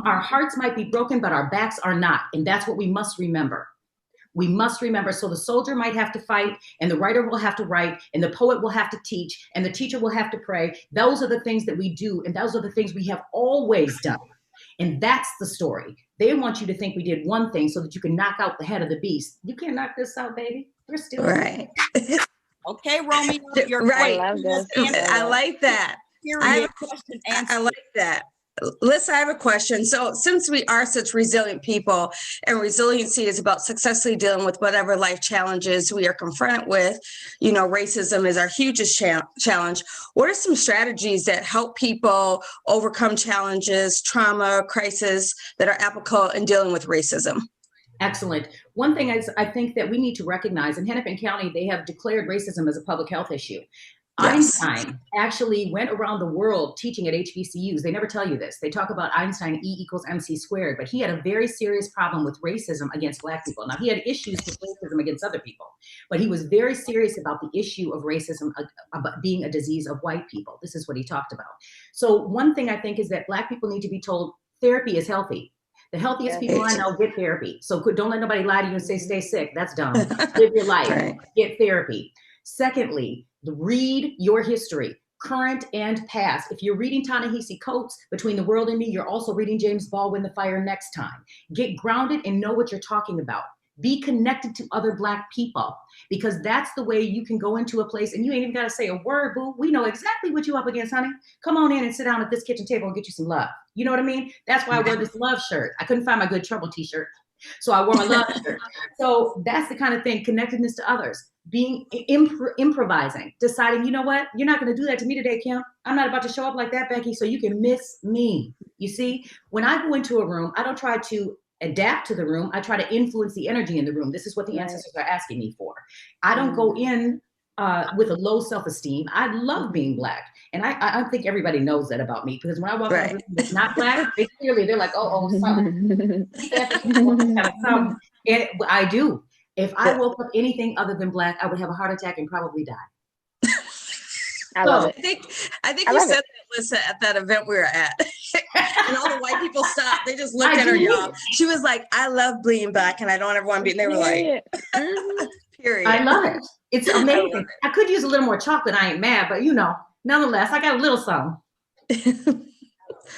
Our hearts might be broken, but our backs are not. And that's what we must remember. We must remember. So the soldier might have to fight, and the writer will have to write, and the poet will have to teach, and the teacher will have to pray. Those are the things that we do, and those are the things we have always done. And that's the story. They want you to think we did one thing so that you can knock out the head of the beast. You can't knock this out, baby. We're still right. Okay, Romeo, you're right. I love this. I like that. I have a question. I like that. Alyssa, I have a question. So since we are such resilient people, and resiliency is about successfully dealing with whatever life challenges we are confronted with, you know, racism is our hugest challenge. What are some strategies that help people overcome challenges, trauma, crisis that are applicable in dealing with racism? Excellent. One thing is, I think that we need to recognize in Hennepin County, they have declared racism as a public health issue. Yes. Einstein actually went around the world teaching at HBCUs. They never tell you this. They talk about Einstein E = MC squared, but he had a very serious problem with racism against Black people. Now, he had issues with racism against other people, but he was very serious about the issue of racism about being a disease of white people. This is what he talked about. So one thing I think is that Black people need to be told therapy is healthy. The healthiest people I know get therapy. So don't let nobody lie to you and say, stay sick. That's dumb. Live your life, get therapy. Secondly, read your history, current and past. If you're reading Ta-Nehisi Coates, Between the World and Me, you're also reading James Baldwin, The Fire Next Time. Get grounded and know what you're talking about. Be connected to other Black people, because that's the way you can go into a place and you ain't even got to say a word, boo. We know exactly what you up against, honey. Come on in and sit down at this kitchen table and get you some love. You know what I mean? That's why I wore this love shirt. I couldn't find my Good Trouble t-shirt, so I wore my love shirt. So that's the kind of thing, connectedness to others, being improvising, deciding, you know what? You're not going to do that to me today, Kim. I'm not about to show up like that, Becky, so you can miss me. You see, when I go into a room, I don't try to adapt to the room. I try to influence the energy in the room. This is what the ancestors are asking me for. I don't go in with a low self-esteem. I love being Black. And I think everybody knows that about me, because when I walk in a room that's not Black, they're like, something. And I do. If I woke up anything other than Black, I would have a heart attack and probably die. I love it. I think you said that, Alyssa, at that event we were at. And all the white people stopped. They just looked at her, y'all. She was like, I love being Black and I don't ever want to be. And they were like, period. I love it. It's amazing. I could use a little more chocolate. I ain't mad, but nonetheless, I got a little something.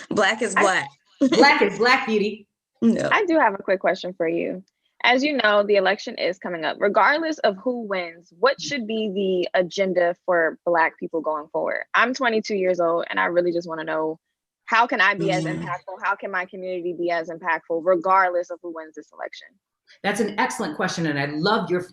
Black is Black. Black is Black, beauty. No. I do have a quick question for you. As you know, the election is coming up. Regardless of who wins, what should be the agenda for Black people going forward? I'm 22 years old, and I really just want to know, how can I be as impactful? How can my community be as impactful, regardless of who wins this election? That's an excellent question, and I love your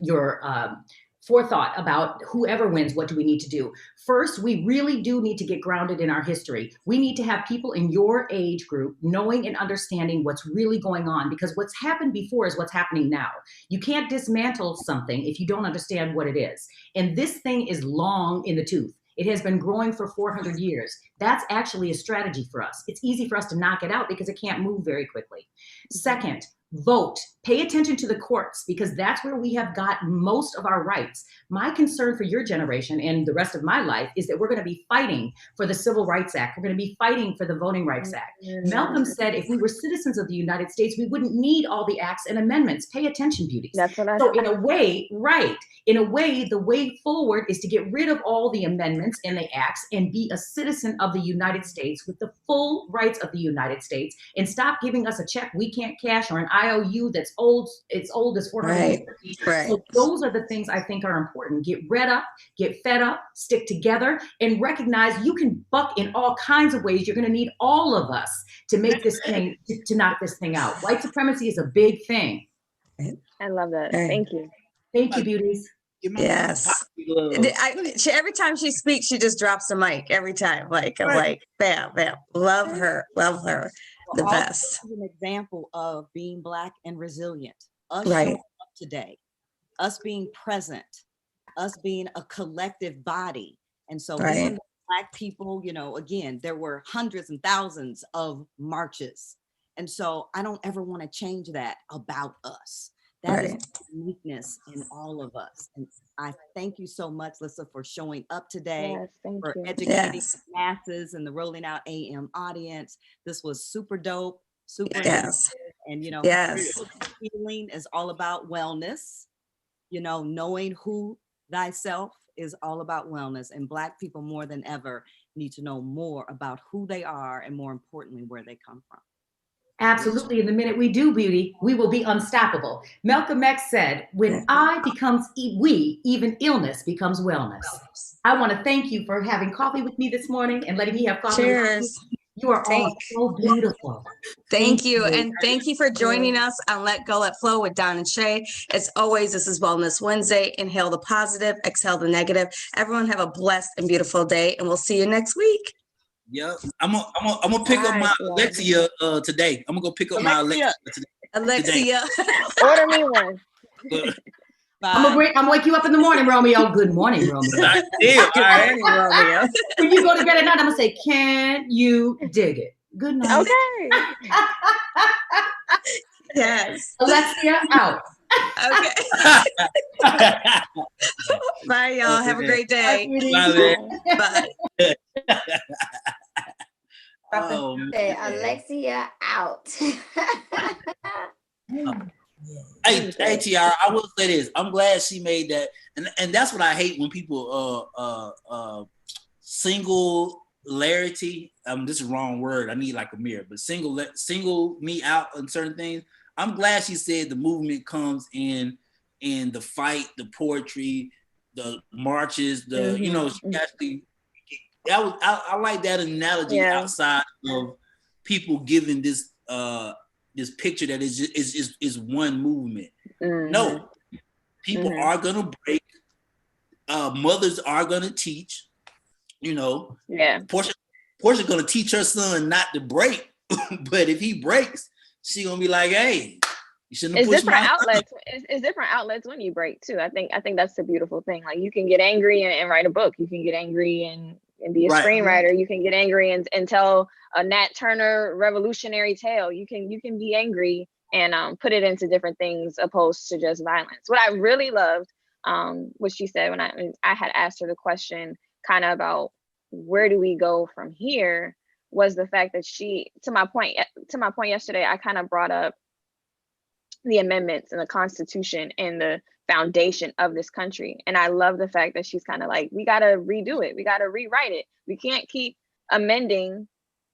forethought about whoever wins, what do we need to do? First, we really do need to get grounded in our history. We need to have people in your age group knowing and understanding what's really going on, because what's happened before is what's happening now. You can't dismantle something if you don't understand what it is. And this thing is long in the tooth. It has been growing for 400 years. That's actually a strategy for us. It's easy for us to knock it out because it can't move very quickly. Second, vote. Pay attention to the courts, because that's where we have got most of our rights. My concern for your generation and the rest of my life is that we're going to be fighting for the Civil Rights Act. We're going to be fighting for the Voting Rights Act. Malcolm said if we were citizens of the United States, we wouldn't need all the acts and amendments. Pay attention, beauties. That's what I So in a way, the way forward is to get rid of all the amendments and the acts and be a citizen of the United States with the full rights of the United States, and stop giving us a check we can't cash or an IOU that's old. It's old as 400 years. Right. So those are the things I think are important. Get read up, get fed up, stick together, and recognize you can buck in all kinds of ways. You're going to need all of us to make this thing, to knock this thing out. White supremacy is a big thing. I love that. Thank you. Thank you, beauties. Yes. Every time she speaks, she just drops the mic every time. I'm like, bam, bam. Love her. The best. An example of being Black and resilient. Us showing up today, us being present, us being a collective body. And so being Black people, again, there were hundreds and thousands of marches. And so I don't ever want to change that about us. That is uniqueness in all of us. And I thank you so much, Alyssa, for showing up today, for educating the masses and the Rolling Out AM audience. This was super dope, super and healing is all about wellness. Knowing who thyself is all about wellness, and Black people more than ever need to know more about who they are and, more importantly, where they come from. Absolutely. And the minute we do, beauty, we will be unstoppable. Malcolm X said, when I becomes we, even illness becomes wellness. I want to thank you for having coffee with me this morning and letting me have coffee. Cheers. You are all so beautiful. Thank you. And thank you for joining us on Let Go, Let Flow with Don and Shay. As always, this is Wellness Wednesday. Inhale the positive, exhale the negative. Everyone have a blessed and beautiful day, and we'll see you next week. Yep. I'm gonna pick up my Alexia today. I'm gonna go pick up my Alexia today. Alexia. Order me one. I'm gonna wake you up in the morning, Romeo. Good morning, Romeo. Good morning, Romeo. When you go to bed at night, I'm gonna say, "Can you dig it?" Good night. Okay. Yes. Alexia out. Okay. Bye, y'all. Have a great day. Bye. Okay, Alexia out. Hey, TR, I will say this. I'm glad she made that, and that's what I hate when people singularity. This is the wrong word. I need like a mirror, but single me out on certain things. I'm glad she said the movement comes in the fight, the poetry, the marches, she actually. I like that analogy outside of people giving this this picture that is one movement. No, people are gonna break. Mothers are gonna teach. Portia gonna teach her son not to break, but if he breaks, she gonna be like, "Hey, you shouldn't have pushed my outlets. It's different outlets when you break too. I think that's the beautiful thing. Like you can get angry and write a book. You can get angry and be a screenwriter. You can get angry and tell a Nat Turner revolutionary tale. You can be angry and put it into different things opposed to just violence. What I really loved, what she said when I had asked her the question kind of about where do we go from here, was the fact that she, to my point yesterday, I kind of brought up the amendments and the Constitution and the foundation of this country. And I love the fact that she's kind of like, we got to redo it. We got to rewrite it. We can't keep amending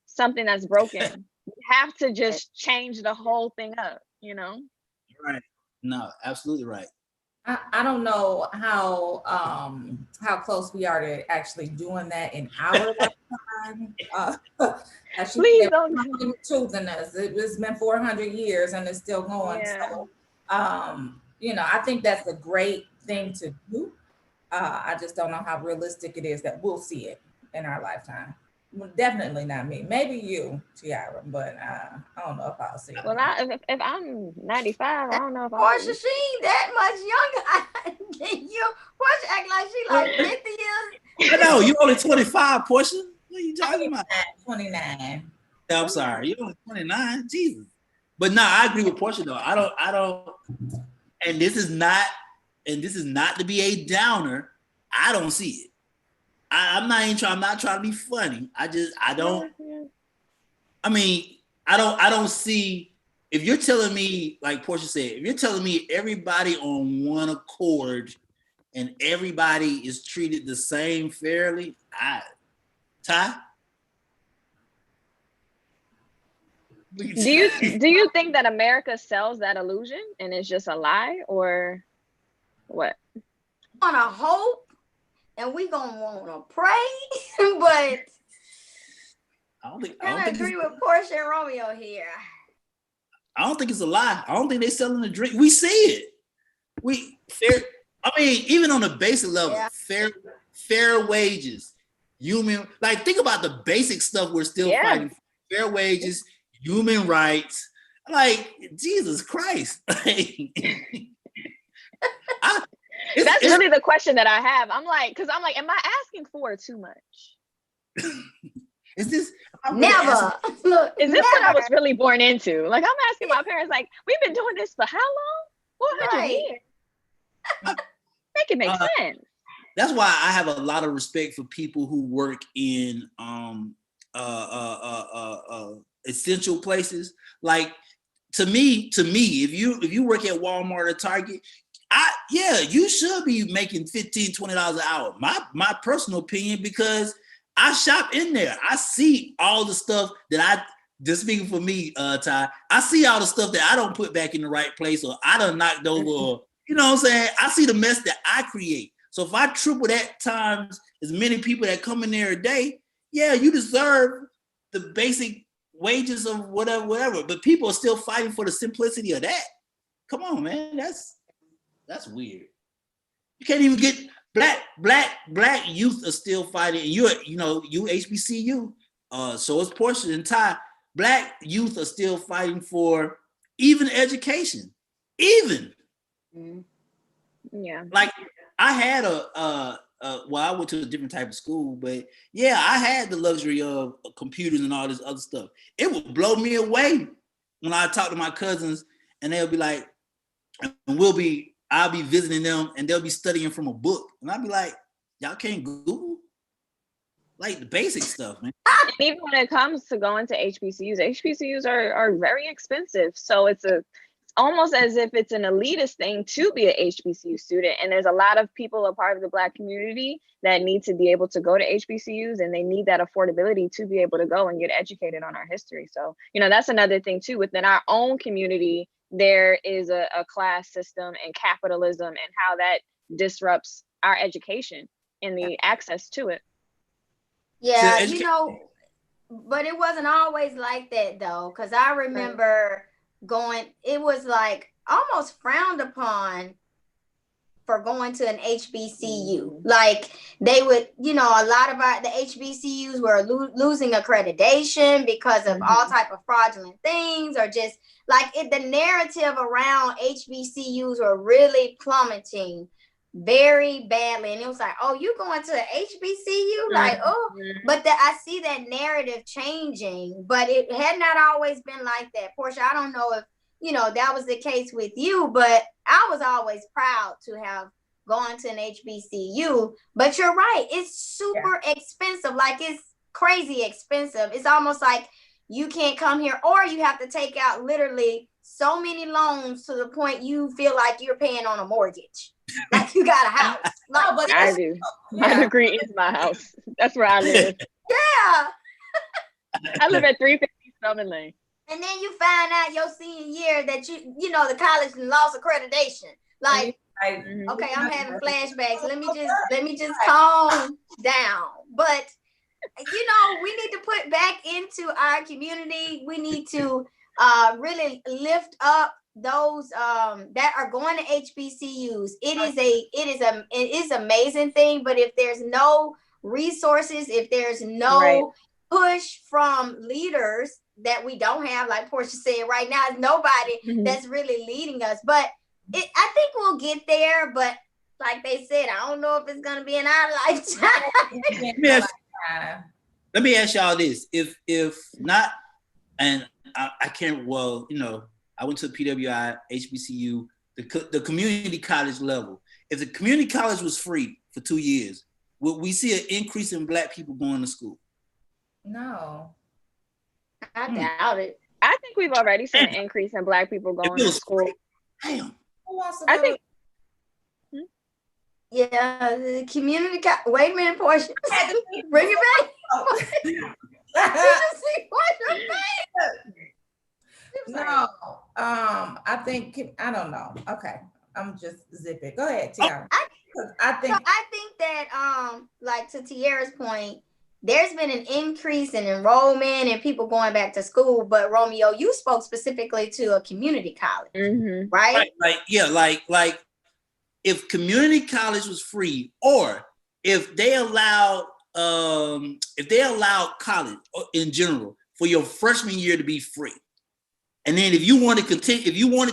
something that's broken. We have to just change the whole thing up, Right. No, absolutely right. I don't know how close we are to actually doing that in our lifetime. Please don't. Truth in us. It's been 400 years and it's still going. Yeah. So, I think that's a great thing to do. I just don't know how realistic it is that we'll see it in our lifetime. Well, definitely not me. Maybe you, Tiara, but I don't know if I'll see it. Well, if I'm 95, I don't know if Portia, she ain't that much younger than you. Portia act like she like 50 years. No, you only 25, Portia. What are you talking about? 29. I'm sorry, you're only 29. Jesus. But no, I agree with Portia though. I don't. And this is not to be a downer. I don't see it. I'm not trying to be funny. I don't see, if you're telling me, like Portia said, if you're telling me everybody on one accord and everybody is treated the same fairly, Ty? Do you think that America sells that illusion and it's just a lie, or what? I want to hope. And we gonna want to pray, but I agree with Portia and Romeo here. I don't think it's a lie. I don't think they're selling the drink. We see it. Even on a basic level, fair wages, think about the basic stuff we're still fighting for. Fair wages, human rights. Like, Jesus Christ. That's really the question that I have. I'm like, am I asking for too much? Is this never? Look, is this what I was really born into? Like, I'm asking my parents, like, we've been doing this for how long? 400 years. Make it make sense. That's why I have a lot of respect for people who work in essential places. Like, to me, if you work at Walmart or Target, you should be making $15, $20 an hour. My personal opinion, because I shop in there. I see all the stuff that just speaking for me, Ty, I see all the stuff that I don't put back in the right place, or I done knocked over, or, you know what I'm saying? I see the mess that I create. So if I triple that times as many people that come in there a day, you deserve the basic wages of whatever. But people are still fighting for the simplicity of that. Come on, man. That's weird. You can't even get black youth are still fighting. You HBCU, so is Portia and Ty. Black youth are still fighting for even education. Even. Yeah. Like I had I went to a different type of school, but yeah, I had the luxury of computers and all this other stuff. It would blow me away when I talk to my cousins and they'll be like, I'll be visiting them and they'll be studying from a book. And I'll be like, y'all can't Google? Like the basic stuff, man. And even when it comes to going to HBCUs are very expensive. So it's almost as if it's an elitist thing to be an HBCU student. And there's a lot of people, a part of the Black community, that need to be able to go to HBCUs, and they need that affordability to be able to go and get educated on our history. So, that's another thing too. Within our own community, there is a class system and capitalism and how that disrupts our education and the access to it. Yeah, but it wasn't always like that though. Cause I remember it was like almost frowned upon for going to an HBCU. Like they would, a lot of the HBCUs were losing accreditation because of all type of fraudulent things, or just like the narrative around HBCUs were really plummeting very badly. And it was like, oh, you going to an HBCU? Like, oh, but I see that narrative changing, but it had not always been like that. Portia, I don't know if, that was the case with you, but I was always proud to have gone to an HBCU. But you're right. It's super expensive. Like, it's crazy expensive. It's almost like you can't come here, or you have to take out literally so many loans to the point you feel like you're paying on a mortgage. Like you got a house. Like, but I do. My degree is my house. That's where I live. Yeah. I live at 350 Summer Lane. And then you find out your senior year that the college lost accreditation. Like, okay, I'm having flashbacks. Let me just calm down. But we need to put back into our community. We need to really lift up those that are going to HBCUs. It is amazing thing, but if there's no resources, if there's no push from leaders that we don't have, like Portia said, right now is nobody that's really leading us. But I think we'll get there, but like they said, I don't know if it's gonna be in our lifetime. Let me ask y'all this. If not, and I can't, I went to PWI, HBCU, the community college level. If the community college was free for 2 years, would we see an increase in Black people going to school? No. I doubt it. I think we've already seen an increase in Black people going to school. Damn. I think. Yeah, the community. Wait a minute, Portia. Bring it back. No. I think. I don't know. Okay, I'm just zipping. Go ahead, Tiara. I think that like to Tiara's point, there's been an increase in enrollment and people going back to school. But Romeo, you spoke specifically to a community college, right? Like if community college was free, or if they allowed college in general for your freshman year to be free, and then if you wanted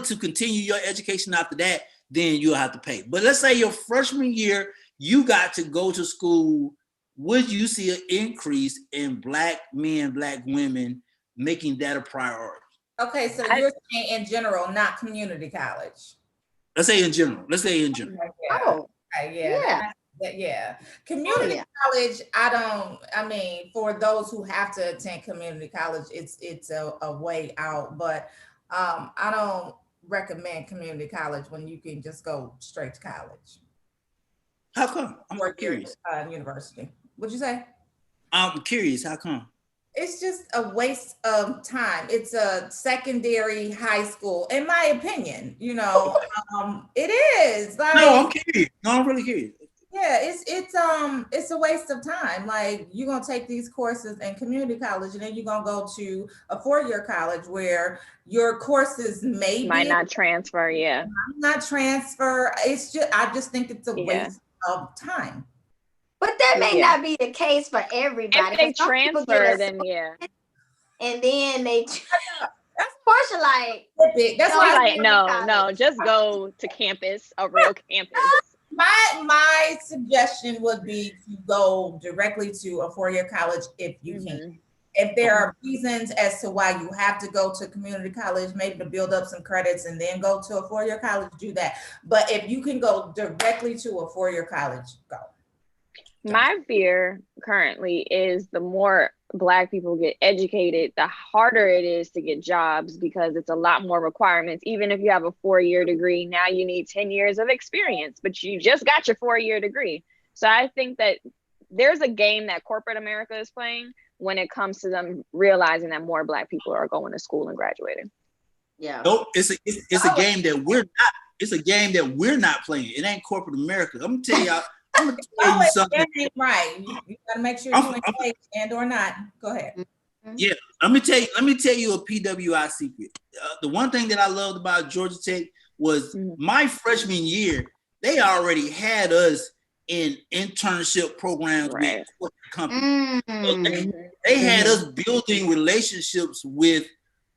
to continue your education after that, then you'll have to pay. But let's say your freshman year, you got to go to school. Would you see an increase in Black men, Black women making that a priority? Okay, so you're saying in general, not community college. Let's say in general. Yeah. Oh, okay, yeah. Community college, for those who have to attend community college, it's a way out. But I don't recommend community college when you can just go straight to college. How come? I'm curious. University. What'd you say? I'm curious. How come? It's just a waste of time. It's a secondary high school, in my opinion. It is. Like, no, I'm curious. No, I'm really curious. Yeah, it's a waste of time. Like, you're gonna take these courses in community college, and then you're gonna go to a 4-year college where your courses might not transfer. Yeah, not transfer. I just think it's a waste of time. But that may not be the case for everybody. If they transfer, then yeah. And then they that's portion like that's why no, just go to campus, a real campus. My suggestion would be to go directly to a 4-year college if you can. If there are reasons as to why you have to go to community college, maybe to build up some credits and then go to a 4-year college, do that. But if you can go directly to a 4-year college, go. My fear currently is the more Black people get educated, the harder it is to get jobs because it's a lot more requirements. Even if you have a 4-year degree, now you need 10 years of experience, but you just got your 4-year degree. So I think that there's a game that corporate America is playing when it comes to them realizing that more Black people are going to school and graduating. Yeah. No, it's a game that we're not. It's a game that we're not playing. It ain't corporate America. I'm gonna tell y'all. I'm gonna tell you something. Right. You gotta make sure you ain't and or not. Go ahead. Yeah. Let me tell you a PWI secret. The one thing that I loved about Georgia Tech was my freshman year, they already had us in internship programs with companies. They had us building relationships with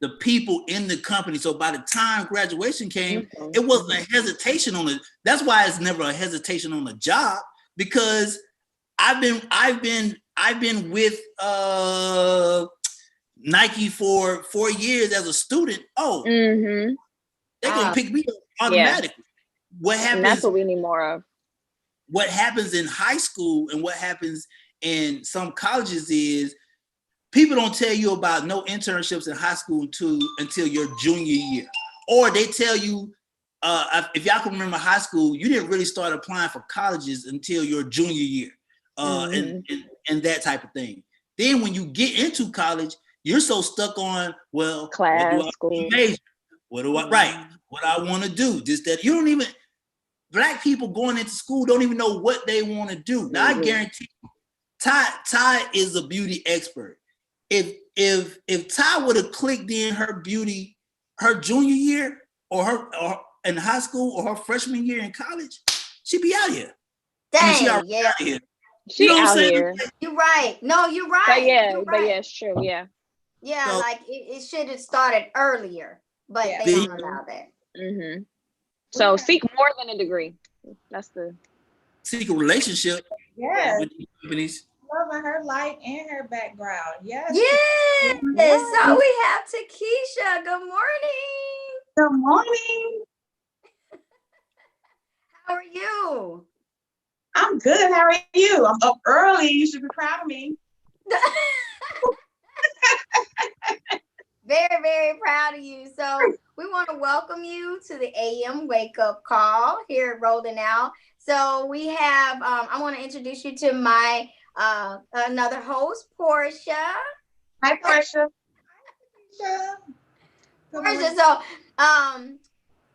the people in the company. So by the time graduation came, it wasn't a hesitation on it. That's why it's never a hesitation on a job, because I've been with Nike for 4 years as a student. They're gonna pick me up automatically. What happens? And that's what we need more of. What happens in high school and what happens in some colleges is people don't tell you about no internships in high school until your junior year. Or they tell you, if y'all can remember high school, you didn't really start applying for colleges until your junior year, and that type of thing. Then when you get into college, you're so stuck on, well, class, school. What do I want to do? Just that you don't even, Black people going into school don't even know what they want to do. Now I guarantee you, Ty is a beauty expert. If Ty would have clicked in her beauty her junior year or in high school or her freshman year in college, she'd be out here. Dang, out here. She out here. You're right. No, you're right. But yeah, it's true. Yeah. Yeah, so, like it should have started earlier, but they don't allow that. So seek more than a degree. That's the seek a relationship. Yes. With these companies. Loving her light and her background. Yes. Yes. So we have Takisha. Good morning. Good morning. How are you? I'm good. How are you? I'm up early. You should be proud of me. Very, very proud of you. So we want to welcome you to the AM Wake Up Call here at Rolling Out. So we have, I want to introduce you to my another host, Portia. Hi, Portia. Portia. So,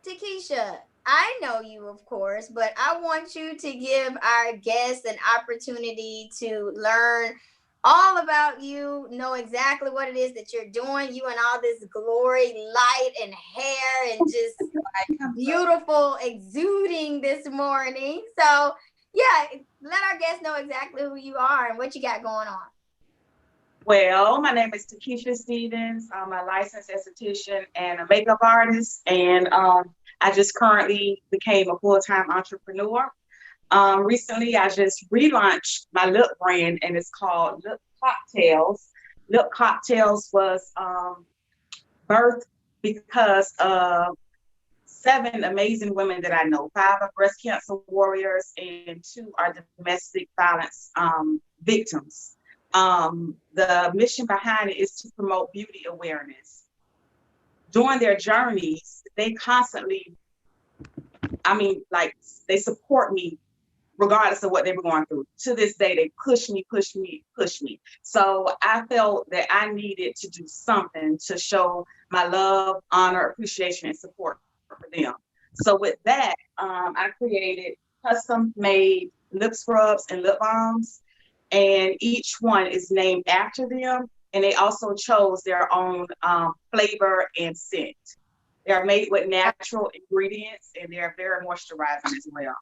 Takisha, I know you, of course, but I want you to give our guests an opportunity to learn all about you, know exactly what it is that you're doing, you and all this glory, light, and hair, and just beautiful exuding this morning. So, yeah, let our guests know exactly who you are and what you got going on. Well, my name is Takisha Stevens. I'm a licensed esthetician and a makeup artist, and I just currently became a full-time entrepreneur. Recently, I just relaunched my lip brand, and it's called Lip Cocktails. Lip Cocktails was birthed because of 7 amazing women that I know. 5 are breast cancer warriors, and 2 are domestic violence victims. The mission behind it is to promote beauty awareness. During their journeys, they constantly, they support me regardless of what they were going through. To this day, they push me. So I felt that I needed to do something to show my love, honor, appreciation, and support for them. So with that, I created custom made lip scrubs and lip balms, and each one is named after them. And they also chose their own flavor and scent. They're made with natural ingredients, and they're very moisturizing as well.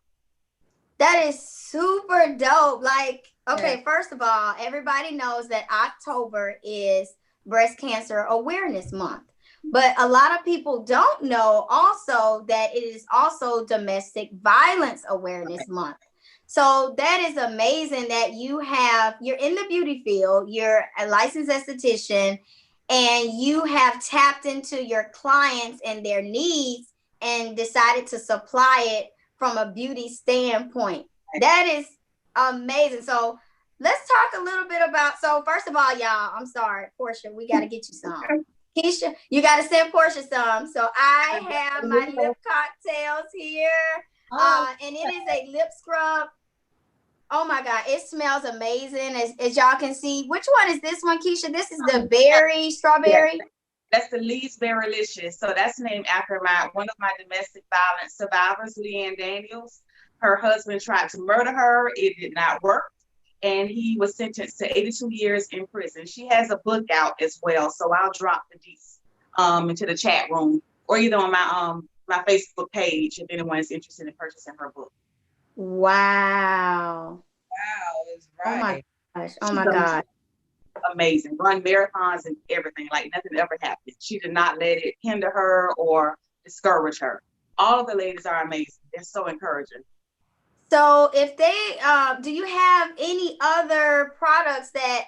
That is super dope. Like, okay, first of all, everybody knows that October is Breast Cancer Awareness Month. But a lot of people don't know also that it is also Domestic Violence Awareness Month. So that is amazing that you're in the beauty field, you're a licensed esthetician, and you have tapped into your clients and their needs and decided to supply it from a beauty standpoint. That is amazing. So let's talk a little bit about, so first of all, y'all, I'm sorry, Portia, we got to get you some. Keisha, you got to send Portia some. So I have my lip cocktails here, and it is a lip scrub. Oh my God, it smells amazing. As y'all can see, which one is this one, Keisha? This is the berry, strawberry. Yes. That's the Lee's Berrylicious. So that's named after one of my domestic violence survivors, Leanne Daniels. Her husband tried to murder her. It did not work. And he was sentenced to 82 years in prison. She has a book out as well. So I'll drop the deets into the chat room, or either on my Facebook page if anyone is interested in purchasing her book. Wow. That's right. Oh my gosh. Oh my God. Amazing. Run marathons and everything. Like nothing ever happened. She did not let it hinder her or discourage her. All of the ladies are amazing. They're so encouraging. So if they, do you have any other products that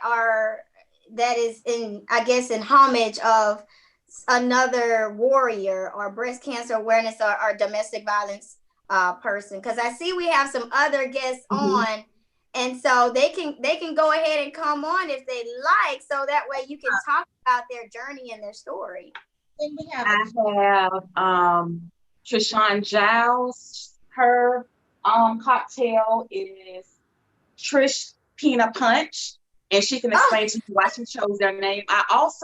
is in, I guess, in homage of another warrior or breast cancer awareness or domestic violence person? Because I see we have some other guests on, and so they can go ahead and come on if they like, so that way you can talk about their journey and their story. I have Trishawn Giles. Her cocktail is Trish Peanut Punch, and she can explain to you why she chose their name. I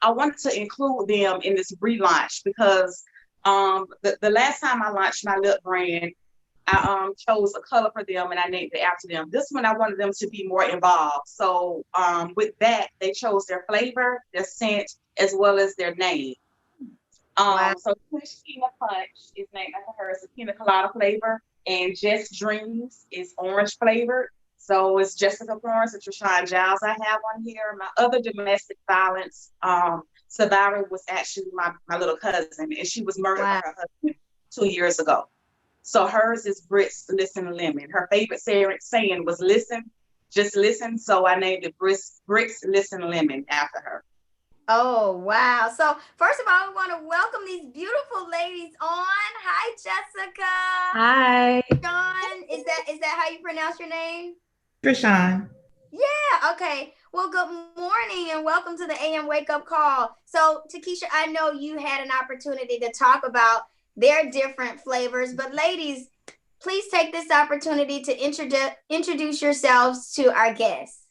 wanted to include them in this relaunch because the last time I launched my lip brand, I chose a color for them and I named it after them. This one, I wanted them to be more involved. So with that, they chose their flavor, their scent, as well as their name. So Trish Peanut Punch is named after her. It's a pina colada flavor, and Just Dreams is orange flavored. So it's Jessica Florence and Trishawn Giles. I have one here. My other domestic violence survivor was actually my little cousin, and she was murdered by her husband 2 years ago. So hers is Brits Listen Lemon. Her favorite saying was listen, just listen. So I named it Brits Listen Lemon after her. Oh, wow. So first of all, we want to welcome these beautiful ladies on. Hi, Jessica. Hi. Sean, is that how you pronounce your name? Trishawn. Yeah, okay. Well, good morning and welcome to the AM Wake Up Call. So, Takisha, I know you had an opportunity to talk about their different flavors, but ladies, please take this opportunity to introduce yourselves to our guests.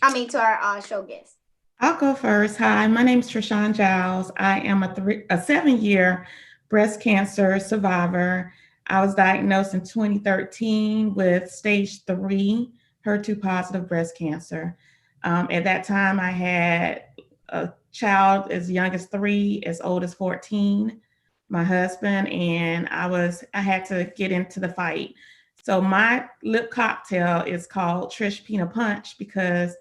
To our show guests. I'll go first. Hi, my name is Trishawn Giles. I am a 7-year breast cancer survivor. I was diagnosed in 2013 with stage 3 HER2 positive breast cancer. At that time, I had a child as young as 3, as old as 14, my husband, and I had to get into the fight. So my lip cocktail is called Trish Peanut Punch because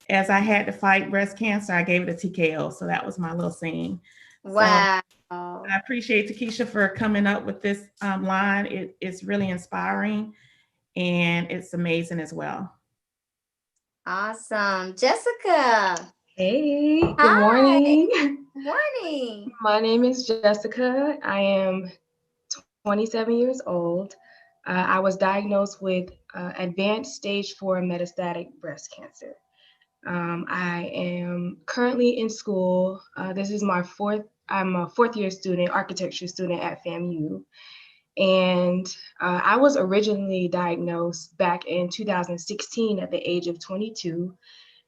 as I had to fight breast cancer, I gave it a TKO. So that was my little scene. Wow. So I appreciate Takisha for coming up with this line. It's really inspiring and it's amazing as well. Awesome. Jessica. Hey, good morning. Good morning. My name is Jessica. I am 27 years old. I was diagnosed with advanced stage 4 metastatic breast cancer. I am currently in school. This is I'm a 4th year student, architecture student at FAMU. And I was originally diagnosed back in 2016 at the age of 22.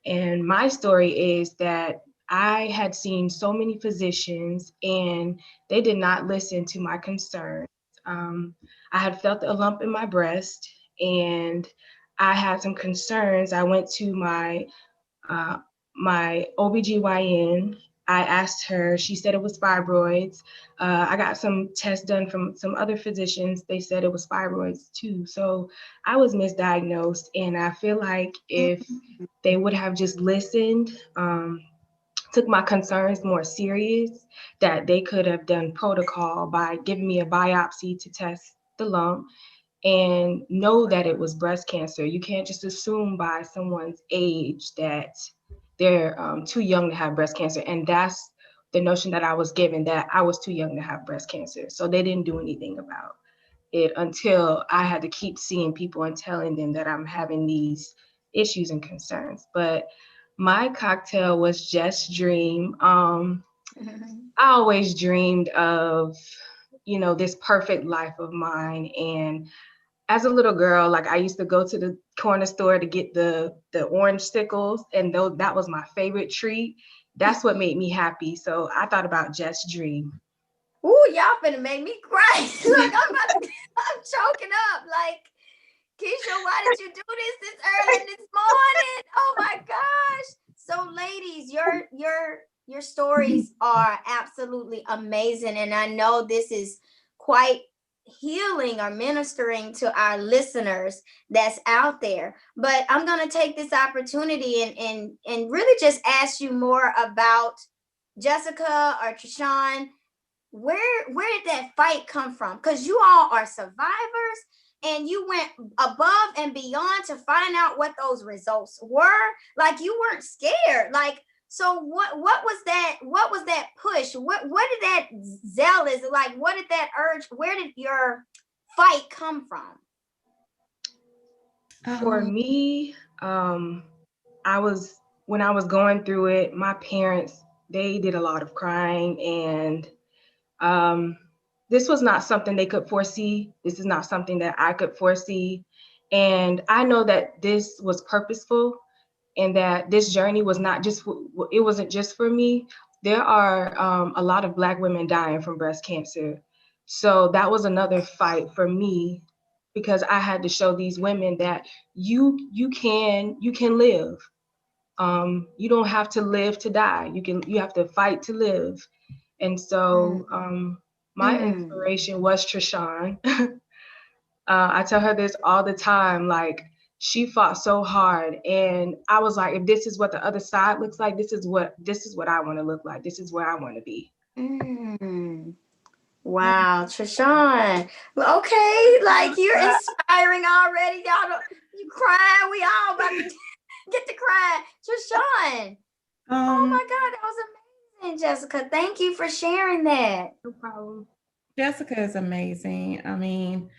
And my story is that I had seen so many physicians and they did not listen to my concerns. I had felt a lump in my breast and I had some concerns. I went to my OBGYN. I asked her, she said it was fibroids. I got some tests done from some other physicians. They said it was fibroids too. So I was misdiagnosed. And I feel like if they would have just listened, took my concerns more serious, that they could have done protocol by giving me a biopsy to test the lump and know that it was breast cancer. You can't just assume by someone's age that they're too young to have breast cancer. And that's the notion that I was given, that I was too young to have breast cancer. So they didn't do anything about it until I had to keep seeing people and telling them that I'm having these issues and concerns. But my cocktail was Just Dream. I always dreamed of, this perfect life of mine. And as a little girl, like I used to go to the corner store to get the orange stickles, and that was my favorite treat. That's what made me happy. So I thought about Just Dream. Ooh, y'all finna make me cry. Look, I'm choking up. Like, Keisha, why did you do this early this morning? Oh my gosh. So ladies, your stories are absolutely amazing. And I know this is quite healing or ministering to our listeners that's out there. But I'm going to take this opportunity and really just ask you more about Jessica or Trishawn. Where did that fight come from? Because you all are survivors and you went above and beyond to find out what those results were. Like, you weren't scared. Like, so what was that push? What did that zealous, like, what did that urge, where did your fight come from? For me, when I was going through it, my parents, they did a lot of crying, and this was not something they could foresee. This is not something that I could foresee. And I know that this was purposeful and that this journey was not just, it wasn't just for me. There are a lot of Black women dying from breast cancer. So that was another fight for me, because I had to show these women that you can live. You don't have to live to die. You have to fight to live. And so my inspiration was Trishawn. I tell her this all the time, like, she fought so hard. And I was like, if this is what the other side looks like, this is what I want to look like. This is where I want to be. Wow, Trishawn. Okay, like, you're inspiring already. Y'all you crying. We all about to get to cry. Trishawn. Oh my God, that was amazing, Jessica. Thank you for sharing that. No problem. Jessica is amazing. I mean,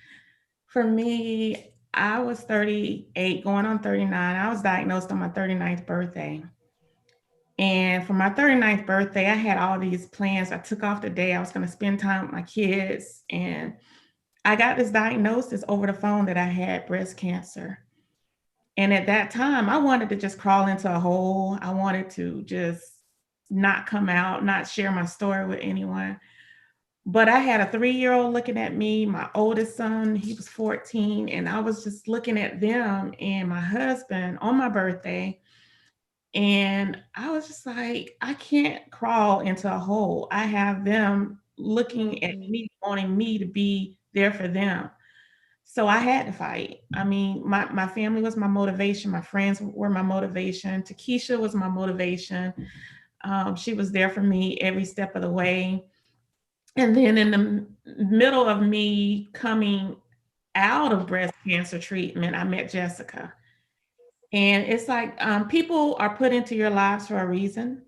for me, I was 38 going on 39. I was diagnosed on my 39th birthday. And for my 39th birthday, I had all these plans. I took off the day I was going to spend time with my kids. And I got this diagnosis over the phone that I had breast cancer. And at that time, I wanted to just crawl into a hole. I wanted to just not come out, not share my story with anyone. But I had a 3-year-old looking at me, my oldest son, he was 14, and I was just looking at them and my husband on my birthday. And I was just like, I can't crawl into a hole. I have them looking at me, wanting me to be there for them. So I had to fight. I mean, my family was my motivation. My friends were my motivation. Takisha was my motivation. She was there for me every step of the way. And then in the middle of me coming out of breast cancer treatment, I met Jessica. And it's like, people are put into your lives for a reason.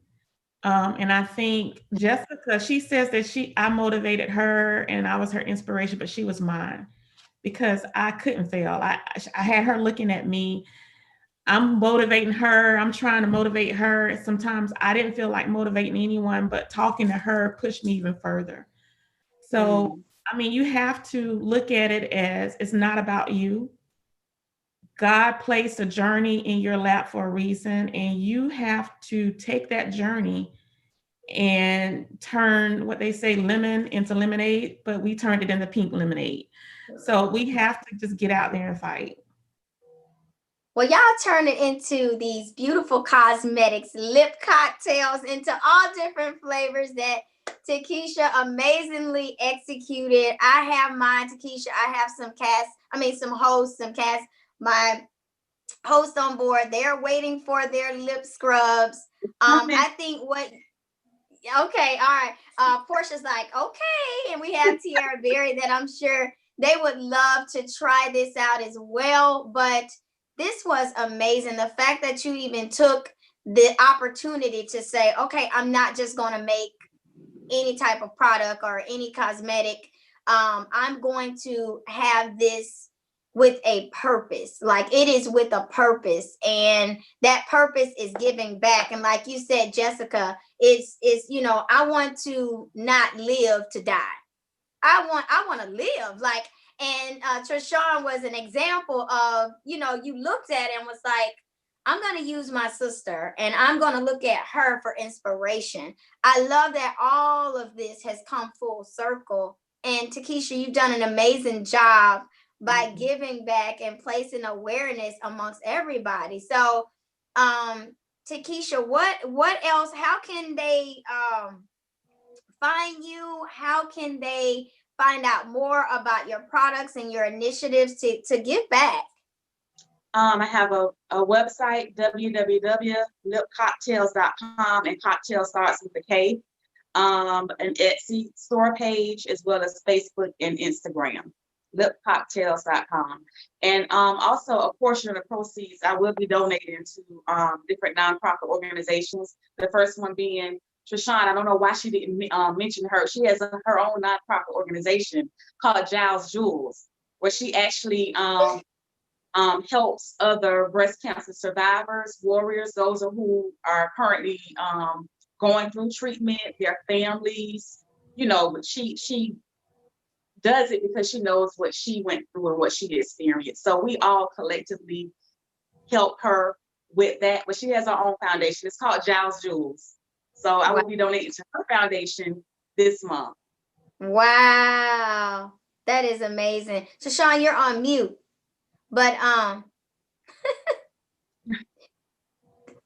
And I think Jessica, she says that I motivated her and I was her inspiration, but she was mine because I couldn't fail. I had her looking at me. I'm motivating her. I'm trying to motivate her. Sometimes I didn't feel like motivating anyone, but talking to her pushed me even further. So, I mean, you have to look at it as it's not about you. God placed a journey in your lap for a reason, and you have to take that journey and turned what they say lemon into lemonade, but we turned it into pink lemonade. So we have to just get out there and fight. Well, y'all turn it into these beautiful cosmetics, lip cocktails into all different flavors that Takisha amazingly executed. I have mine, Takisha. I have some hosts, my host on board. They're waiting for their lip scrubs. I think okay, all right. Portia's like, okay. And we have Tierra Berry that I'm sure they would love to try this out as well. But this was amazing. The fact that you even took the opportunity to say, okay, I'm not just going to make any type of product or any cosmetic. I'm going to have this with a purpose. Like, it is with a purpose, and that purpose is giving back. And like you said, Jessica, it's I want to not live to die. I want to live. Like, and Trishawn was an example of, you looked at it and was like, I'm going to use my sister and I'm going to look at her for inspiration. I love that all of this has come full circle. And Takisha, you've done an amazing job by giving back and placing awareness amongst everybody. So, Takisha, what else? How can they find you? How can they find out more about your products and your initiatives to give back? I have a website, www.lipcocktails.com, and cocktail starts with a K. An Etsy store page, as well as Facebook and Instagram, lipcocktails.com. And also a portion of the proceeds I will be donating to different nonprofit organizations. The first one being Trishawn. I don't know why she didn't mention her. She has her own nonprofit organization called Giles Jewels, where she actually helps other breast cancer survivors, warriors, those who are currently going through treatment, their families. She does it because she knows what she went through and what she experienced. So we all collectively help her with that. But she has her own foundation. It's called Giles Jewels. So I will be donating to her foundation this month. Wow, that is amazing. So Sean, you're on mute. But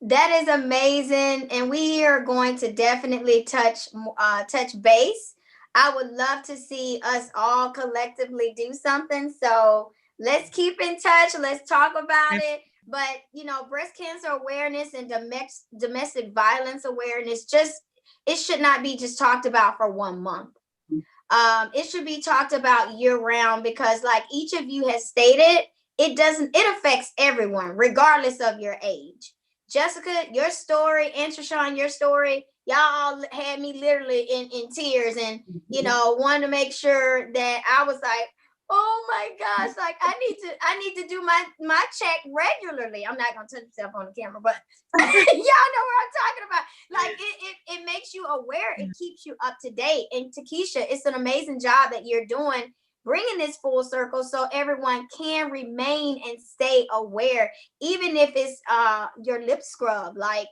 that is amazing, and we are going to definitely touch base. I would love to see us all collectively do something. So let's keep in touch. Let's talk about it. But breast cancer awareness and domestic violence awareness, it should not be just talked about for 1 month. It should be talked about year round, because like each of you has stated, it affects everyone, regardless of your age. Jessica, your story, and Trishawn, your story, y'all all had me literally in tears, and wanted to make sure that I was like, oh my gosh, like I need to do my check regularly. I'm not gonna touch myself on the camera, but y'all know what I'm talking about. Like it makes you aware, it keeps you up to date. And Takisha, it's an amazing job that you're doing, bringing this full circle so everyone can remain and stay aware, even if it's your lip scrub. Like,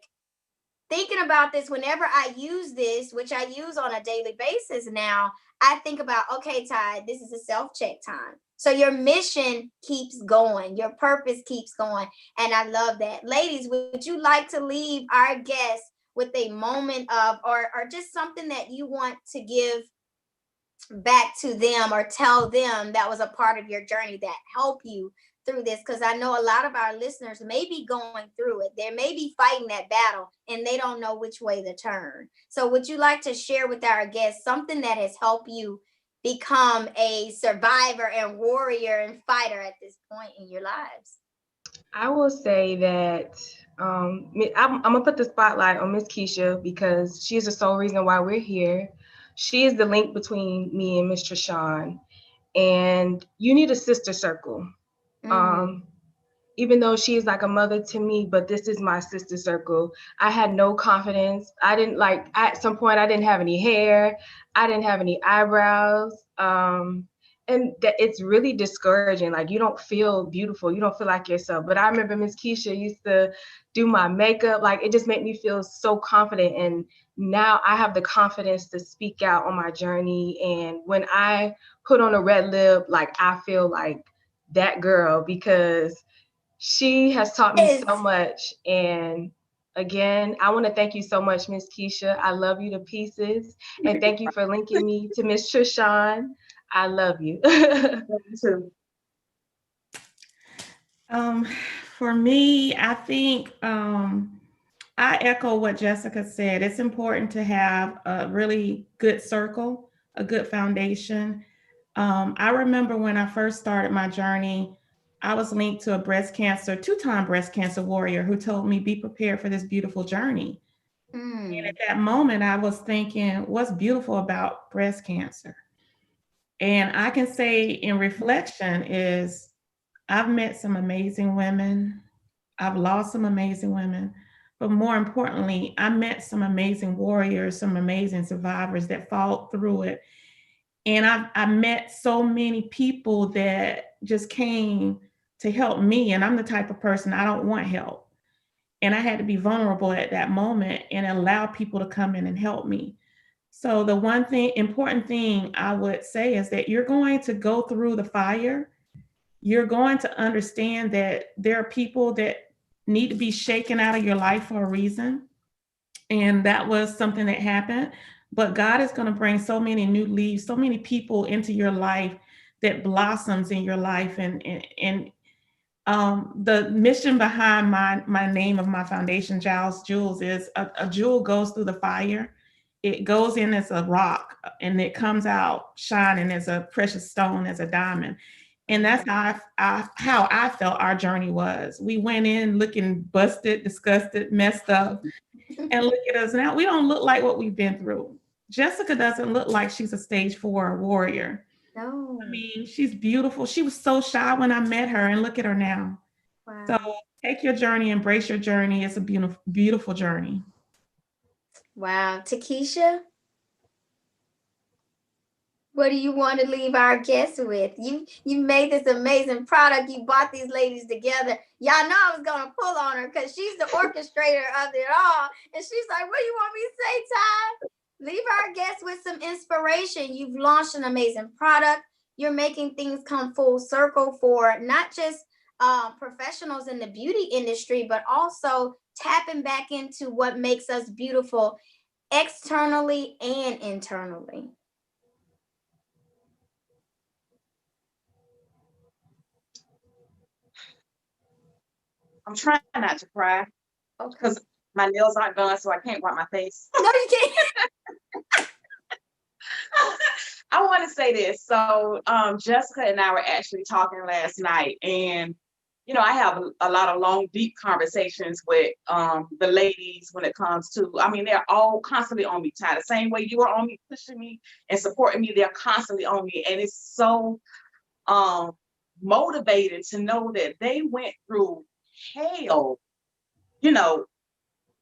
thinking about this, whenever I use this, which I use on a daily basis now, I think about, okay, Ty, this is a self-check time. So your mission keeps going, your purpose keeps going. And I love that. Ladies, would you like to leave our guests with a moment of, or just something that you want to give back to them, or tell them that was a part of your journey that helped you through this? Because I know a lot of our listeners may be going through it. They may be fighting that battle and they don't know which way to turn. So would you like to share with our guests something that has helped you become a survivor and warrior and fighter at this point in your lives? I will say that I'm gonna put the spotlight on Miss Keisha, because she is the sole reason why we're here. She is the link between me and Miss Trishawn, and you need a sister circle. Even though she is like a mother to me, but this is my sister circle. I had no confidence. At some point, I didn't have any hair. I didn't have any eyebrows. and it's really discouraging. Like, you don't feel beautiful. You don't feel like yourself. But I remember Miss Keisha used to do my makeup. Like, it just made me feel so confident. And now I have the confidence to speak out on my journey. And when I put on a red lip, like, I feel like that girl, because she has taught me so much. And again, I want to thank you so much, Miss Keisha. I love you to pieces. And thank you for linking me to Miss Trishawn. I love you. For me, I think I echo what Jessica said. It's important to have a really good circle, a good foundation. I remember when I first started my journey, I was linked to a two-time breast cancer warrior who told me, be prepared for this beautiful journey. And at that moment, I was thinking, what's beautiful about breast cancer? And I can say in reflection is I've met some amazing women. I've lost some amazing women. But more importantly, I met some amazing warriors, some amazing survivors that fought through it. And I met so many people that just came to help me. And I'm the type of person, I don't want help. And I had to be vulnerable at that moment and allow people to come in and help me. So the one thing, important thing I would say is that you're going to go through the fire. You're going to understand that there are people that need to be shaken out of your life for a reason. And that was something that happened. But God is going to bring so many new leaves, so many people into your life that blossoms in your life. And the mission behind my name of my foundation, Giles Jewels, is a jewel goes through the fire. It goes in as a rock and it comes out shining as a precious stone, as a diamond. And that's how I felt our journey was. We went in looking busted, disgusted, messed up. And look at us now. We don't look like what we've been through. Jessica doesn't look like she's a stage 4 warrior. No. I mean, she's beautiful. She was so shy when I met her, and look at her now. Wow. So take your journey, embrace your journey. It's a beautiful, beautiful journey. Wow. Takisha, what do you want to leave our guests with? You made this amazing product. You brought these ladies together. Y'all know I was going to pull on her because she's the orchestrator of it all. And she's like, what do you want me to say, Ty? Leave our guests with some inspiration. You've launched an amazing product. You're making things come full circle for not just professionals in the beauty industry, but also tapping back into what makes us beautiful externally and internally. I'm trying not to cry because my nails aren't done, so I can't wipe my face. No, you can't. I want to say this. So Jessica and I were actually talking last night, and you know, I have a lot of long, deep conversations with the ladies when it comes to, I mean, they're all constantly on me, Ty. The same way you are on me, pushing me and supporting me, they're constantly on me. And it's so motivated to know that they went through hell. You know,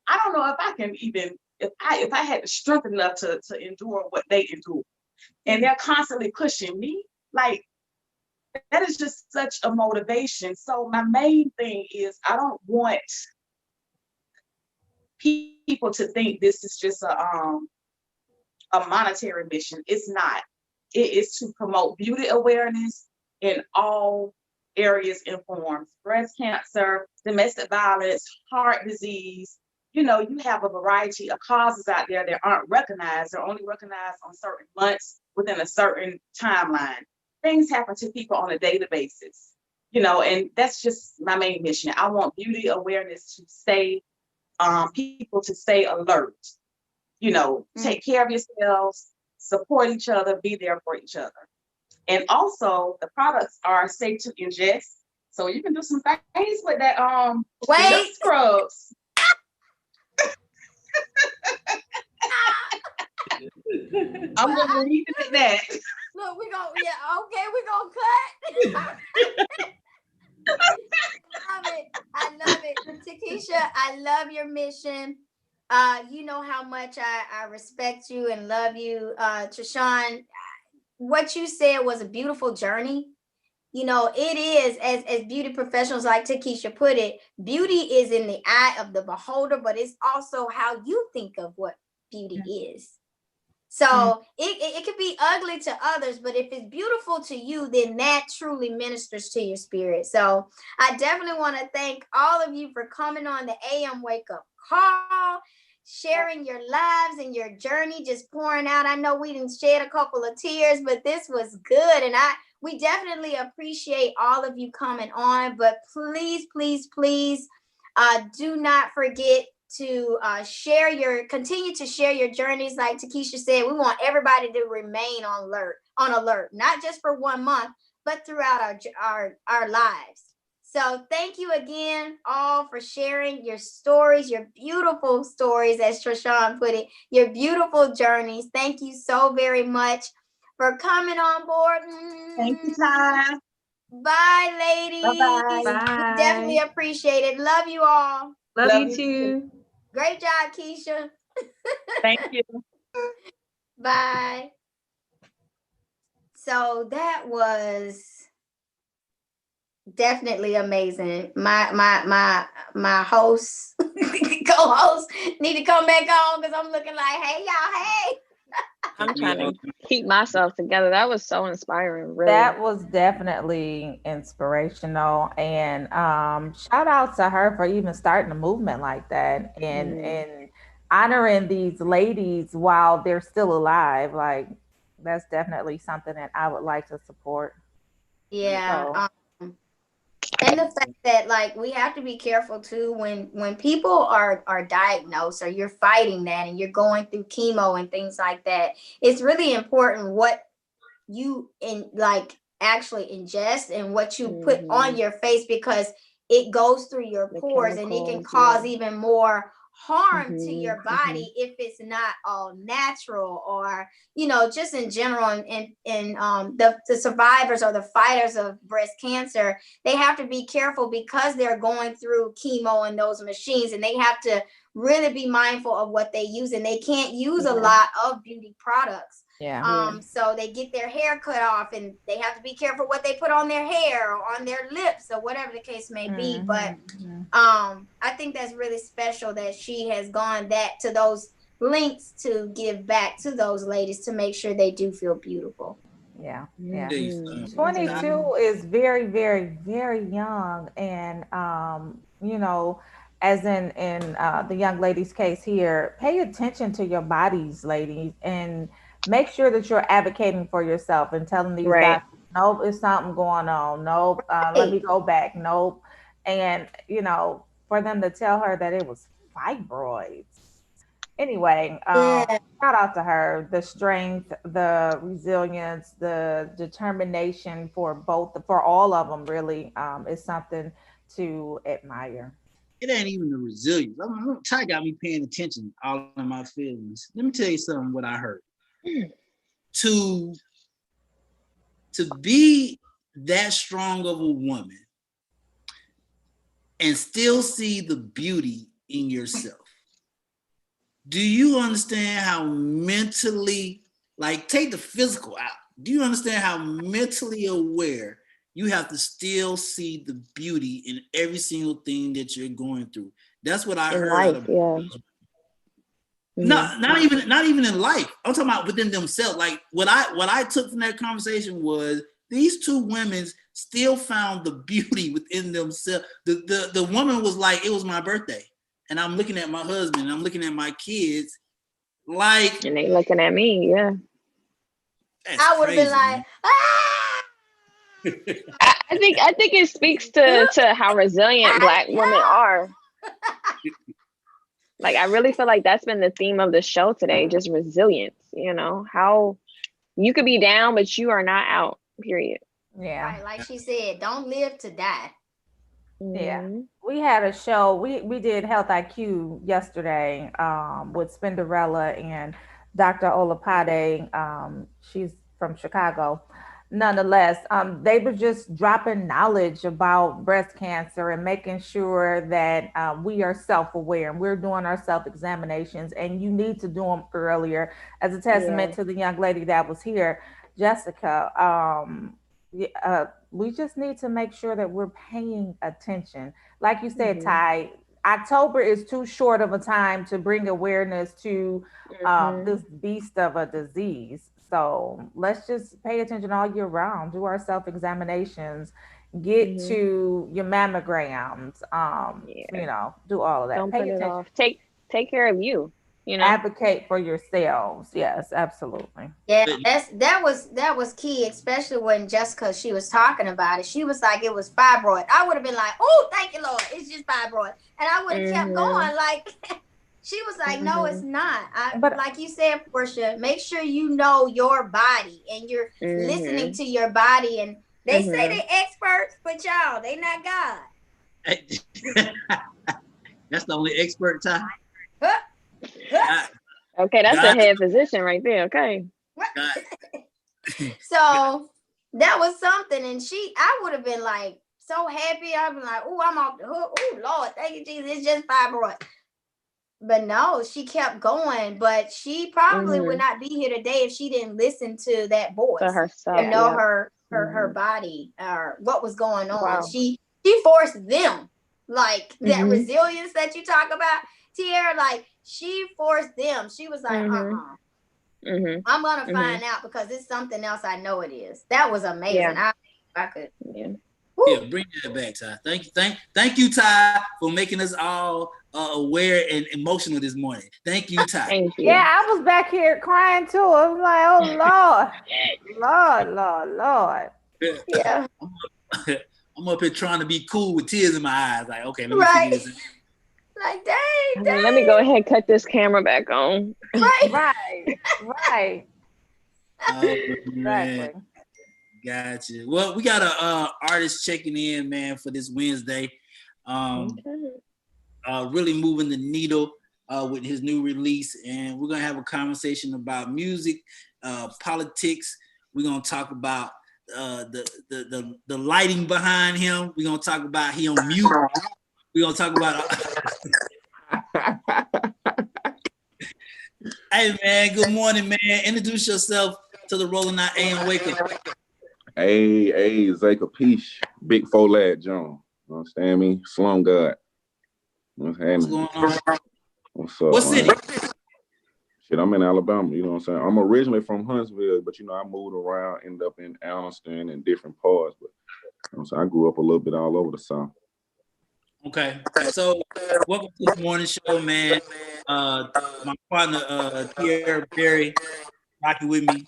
I don't know if I can even, if I had the strength enough to endure what they endure. And they're constantly pushing me. Like, that is just such a motivation. So my main thing is I don't want people to think this is just a monetary mission. It's not. It is to promote beauty awareness in all areas and forms. Breast cancer, domestic violence, heart disease. You know, you have a variety of causes out there that aren't recognized. They're only recognized on certain months within a certain timeline. Things happen to people on a daily basis, you know, and that's just my main mission. I want beauty awareness to stay, people to stay alert, you know, take care of yourselves, support each other, be there for each other. And also the products are safe to ingest. So you can do some things with that scrubs. I'm gonna leave it at that. Look, we're gonna cut. I love it. Takisha, I love your mission. You know how much I respect you and love you. Trishawn, what you said was a beautiful journey. You know, it is, as beauty professionals like Takisha put it, beauty is in the eye of the beholder, but it's also how you think of what beauty is. So it could be ugly to others, but if it's beautiful to you, then that truly ministers to your spirit. So I definitely want to thank all of you for coming on the AM Wake Up Call, sharing your lives and your journey, just pouring out. I know we didn't shed a couple of tears, but this was good. And we definitely appreciate all of you coming on, but please, please, please do not forget to continue to share your journeys. Like Takisha said, we want everybody to remain on alert, not just for 1 month, but throughout our lives. So thank you again all for sharing your stories, your beautiful stories, as Trishawn put it, your beautiful journeys. Thank you so very much for coming on board. Thank you, Ty. Bye, ladies. Bye. We definitely appreciate it. Love you all. Love you too. Great job, Keisha. Thank you. Bye. So that was definitely amazing. My host, co-host, need to come back on because I'm looking like, hey y'all, hey. I'm trying to keep myself together. That was so inspiring, really. That was definitely inspirational, and shout out to her for even starting a movement like that and honoring these ladies while they're still alive. Like, that's definitely something that I would like to support. Yeah. And the fact that, like, we have to be careful too when people are diagnosed or you're fighting that and you're going through chemo and things like that. It's really important what you actually ingest and what you put on your face, because it goes through your pores and it can cause even more harm to your body if it's not all natural, or just in general. And the survivors or the fighters of breast cancer, they have to be careful because they're going through chemo and those machines, and they have to really be mindful of what they use, and they can't use a lot of beauty products. So they get their hair cut off and they have to be careful what they put on their hair or on their lips or whatever the case may be. But I think that's really special that she has gone to those lengths to give back to those ladies to make sure they do feel beautiful. Yeah. 22 is very, very, very young. And as in the young lady's case here, pay attention to your bodies, ladies, and make sure that you're advocating for yourself and telling these doctors, nope, it's something going on. Nope, let me go back. Nope. And, for them to tell her that it was fibroids. Anyway, shout out to her. The strength, the resilience, the determination for all of them really is something to admire. It ain't even the resilience. Ty got me paying attention all in my feelings. Let me tell you something, what I heard. To be that strong of a woman and still see the beauty in yourself. Do you understand how mentally, like, take the physical out? Do you understand how mentally aware you have to still see the beauty in every single thing that you're going through? That's what I heard. Not even in life. I'm talking about within themselves. Like, what I took from that conversation was these two women still found the beauty within themselves. The woman was like, it was my birthday, and I'm looking at my husband, and I'm looking at my kids, like, and they looking at me. Yeah, I would have been like, I think it speaks to how resilient Black women are. Like, I really feel like that's been the theme of the show today, just resilience, how you could be down, but you are not out, period. Yeah. Right, like she said, don't live to die. Yeah. We had a show, we did Health IQ yesterday with Spinderella and Dr. Olapade. She's from Chicago. Nonetheless, they were just dropping knowledge about breast cancer and making sure that we are self-aware and we're doing our self-examinations, and you need to do them earlier, as a testament to the young lady that was here. Jessica, we just need to make sure that we're paying attention. Like you said, Ty, October is too short of a time to bring awareness to this beast of a disease. So let's just pay attention all year round, do our self-examinations, get to your mammograms, you know, do all of that. Don't pay put attention. it off. Take care of you. You know, advocate for yourselves. Yes, absolutely. Yeah, that was key, especially when Jessica, she was talking about it. She was like, it was fibroid. I would have been like, oh, thank you, Lord, it's just fibroid, and I would have kept going. Like, she was like, no, it's not. But like you said, Portia, make sure you know your body and you're listening to your body. And they say they experts, but y'all, they not God. That's the only expert, Ty. Okay, that's a head physician right there. Okay. So that was something, and I would have been like so happy. I'd be like, "Oh, I'm off the hook. Oh, Lord, thank you, Jesus. It's just fibroid." But no, she kept going. But she probably would not be here today if she didn't listen to that voice and know her body or what was going on. Wow. She forced them, like that resilience that you talk about, Tierra. Like, she forced them. She was like, I'm gonna find out, because it's something else. I know it is. That was amazing. Yeah. I could. Yeah. Yeah, bring that back, Ty. Thank you, Ty, for making us all aware and emotional this morning. Thank you, Ty. Thank you. Yeah, I was back here crying too. I was like, oh Lord. Yeah. I'm up here trying to be cool with tears in my eyes. Like, okay, let me figure this out. Like, dang. Let me go ahead and cut this camera back on. Right. Exactly. Gotcha. Well, we got a artist checking in, man, for this Wednesday. Really moving the needle with his new release, and we're gonna have a conversation about music, politics. We're gonna talk about the lighting behind him. We're gonna talk about he on mute. We're gonna talk about. Hey, man. Good morning, man. Introduce yourself to the Rolling Out AM Wake Up. Hey, Zaka Peace, Big Four Lad Jones. You understand me? Slum God. What's going on? What's up? What city? Shit, I'm in Alabama. You know what I'm saying? I'm originally from Huntsville, but I moved around, ended up in Allenstown and different parts. But you know what I'm saying? I grew up a little bit all over the South. Okay, so welcome to the morning show, man. My partner, Pierre Berry, rocking with me.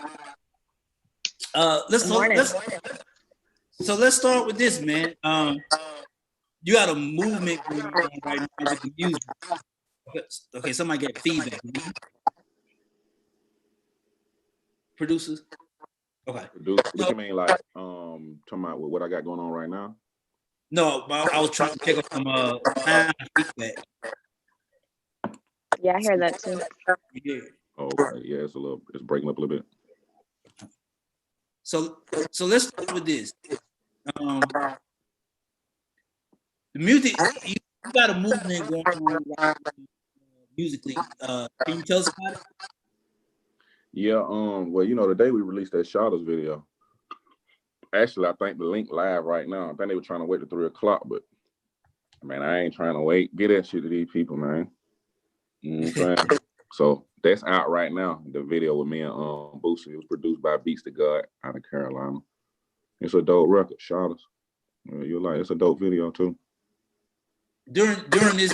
Let's start with this, man. You got a movement going on right now with the music. Okay, somebody get feedback. Producers. Okay. What you mean, like talking about what I got going on right now? No, but I was trying to pick up some feedback. Yeah, I hear that too. Yeah. Okay, yeah, it's breaking up a little bit. So let's start with this. The music, you got a movement going on musically. Can you tell us about it? Yeah, well, today we released that Shadows video. Actually, I think the link live right now. I think they were trying to wait till 3 o'clock, but man, I ain't trying to wait. Get that shit to these people, man. You know what I'm saying? So that's out right now. The video with me and Boosie. It was produced by Beats to God out of Carolina. It's a dope record, Shadows. You're like, it's a dope video too. During this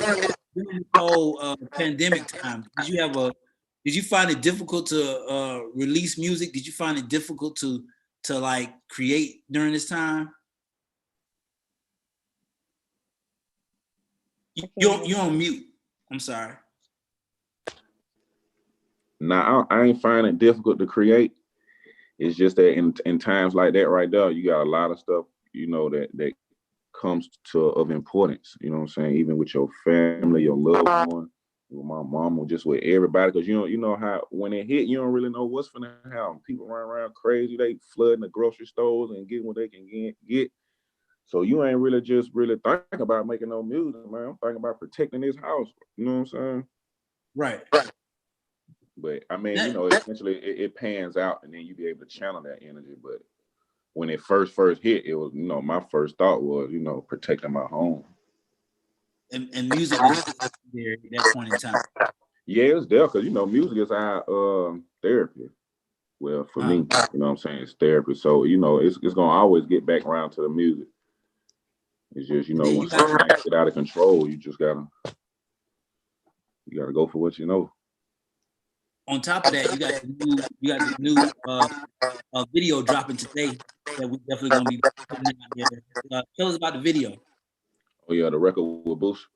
whole pandemic time, did you find it difficult to release music? Did you find it difficult to like create during this time? You're on mute. I'm sorry. Nah, I ain't find it difficult to create. It's just that in times like that right there, you got a lot of stuff, that comes of importance. You know what I'm saying? Even with your family, your loved one, with my mom, or just with everybody, because you know how when it hit, you don't really know what's gonna happen. People run around crazy, they flooding the grocery stores and getting what they can get. So you ain't really thinking about making no music, man. I'm thinking about protecting this house. You know what I'm saying? Right. But I mean, essentially it pans out, and then you be able to channel that energy. But when it first hit, it was, my first thought was, protecting my home. And music was there at that point in time. Yeah, it's there because music is our therapy. Well, for me, you know what I'm saying, it's therapy. So it's gonna always get back around to the music. It's just when something get out of control, you gotta go for what you know. On top of that, you got the new video dropping today that we're definitely gonna be putting out there. Tell us about the video. Oh yeah, the record with Boost.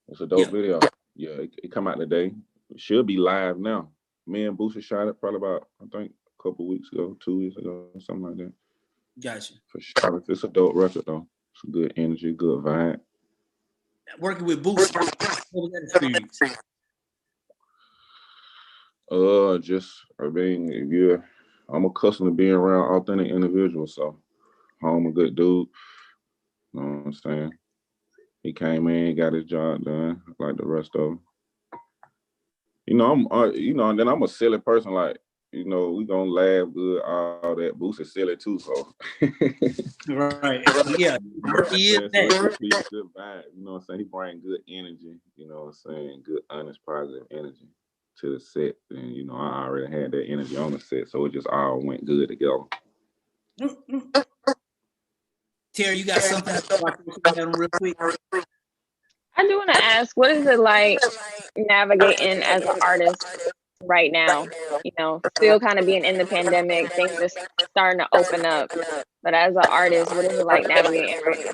It's a dope video. Yeah, it come out today. It should be live now. Me and Booster shot it probably about, I think, a couple weeks ago, 2 weeks ago, something like that. Gotcha. For sure. It's a dope record though. It's a good energy, good vibe. Working with Booster, what was that experience? I'm accustomed to being around authentic individuals, so home a good dude. You know what I'm saying? He came in, got his job done, like the rest of them. And then I'm a silly person, like, we gonna laugh good, all that. Boost is silly too, so. Right. Yeah. He is that. He's a good vibe, you know what I'm saying? He brings good energy, you know what I'm saying? Good, honest, positive energy to the set. And, I already had that energy on the set, so it just all went good together. Terry, you got something real quick? I do want to ask, what is it like navigating as an artist right now? Still kind of being in the pandemic, things are starting to open up. But as an artist, what is it like navigating right now?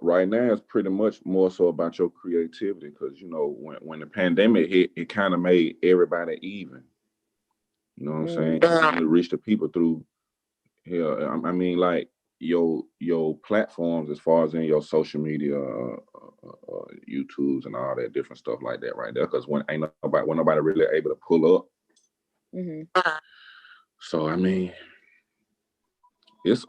Right now, it's pretty much more so about your creativity, because when the pandemic hit, it kind of made everybody even. You know what I'm saying? You only reach the people through I mean, like your platforms as far as in your social media, YouTubes and all that different stuff like that right there. Because when nobody really able to pull up. Mm-hmm. So I mean, it's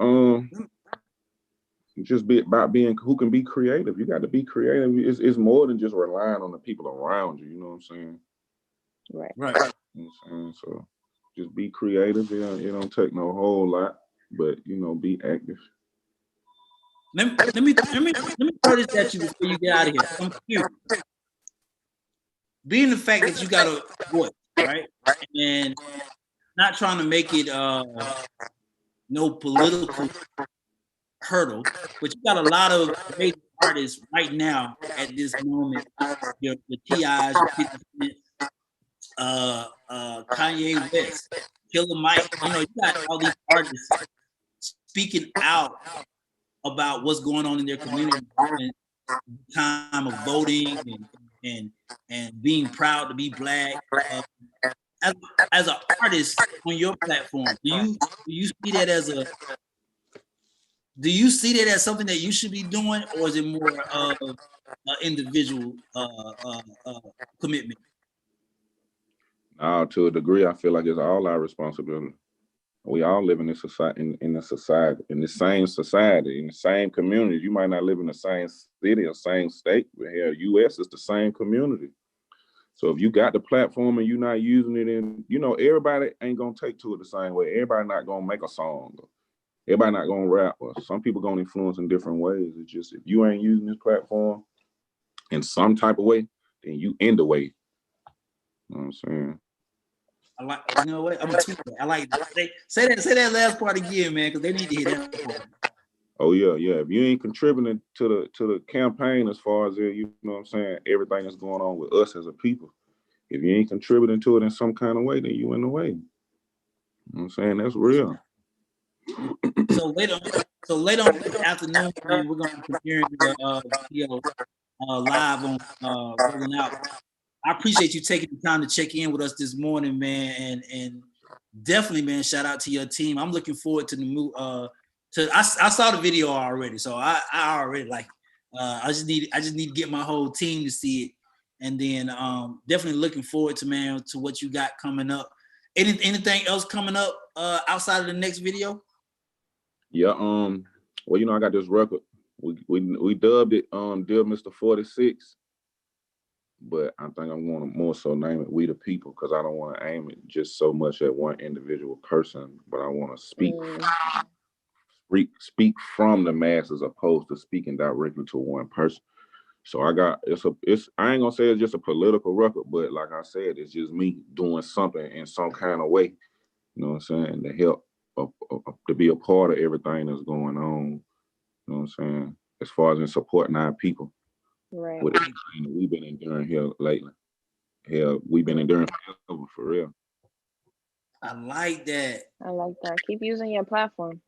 just about being who can be creative. You got to be creative. It's more than just relying on the people around you. You know what I'm saying? Right. You know what I'm saying? So just be creative. It don't take no whole lot, but be active. Let me throw this at you before you get out of here. I'm curious. Being the fact that you got a voice, right, and not trying to make it no political hurdle, but you got a lot of amazing artists right now at this moment. Your T.I.'s, Kanye West, Killer Mike. You got all these artists speaking out about what's going on in their community in time of voting and being proud to be Black. As an artist on your platform, do you see that as something that you should be doing, or is it more of an individual commitment? To a degree, I feel like it's all our responsibility. We all live in this society, in the same society, in the same community. You might not live in the same city or same state, but here, U.S. is the same community. So if you got the platform and you're not using it, and everybody ain't gonna take to it the same way. Everybody not gonna make a song. Everybody not gonna rap. Or some people gonna influence in different ways. It's just if you ain't using this platform in some type of way, then you in the way. You know what I'm saying? I like, you know what? I'm gonna tweet that. I like that. Say that last part again, man, because they need to hear that part. Oh yeah. If you ain't contributing to the campaign as far as you know what I'm saying, everything that's going on with us as a people, if you ain't contributing to it in some kind of way, then you in the way. You know what I'm saying? That's real. So later on this afternoon, man, we're gonna be comparing the video live on Rolling Out. I appreciate you taking the time to check in with us this morning, man, and definitely, man, shout out to your team. I'm looking forward to the new. I saw the video already, so I already like. I just need to get my whole team to see it, and then definitely looking forward to what you got coming up. Anything else coming up outside of the next video? Yeah. Well, I got this record. We dubbed it Dear Mr. 46. but I think I'm going to more so name it We the People, because I don't want to aim it just so much at one individual person, but I want to speak from the masses opposed to speaking directly to one person. So I ain't gonna say it's just a political record, but like I said, it's just me doing something in some kind of way, you know what I'm saying, to help to be a part of everything that's going on, you know what I'm saying, as far as in supporting our people. Right. With everything that we've been enduring here lately. Hell, we've been enduring for real. I like that. I like that. Keep using your platform.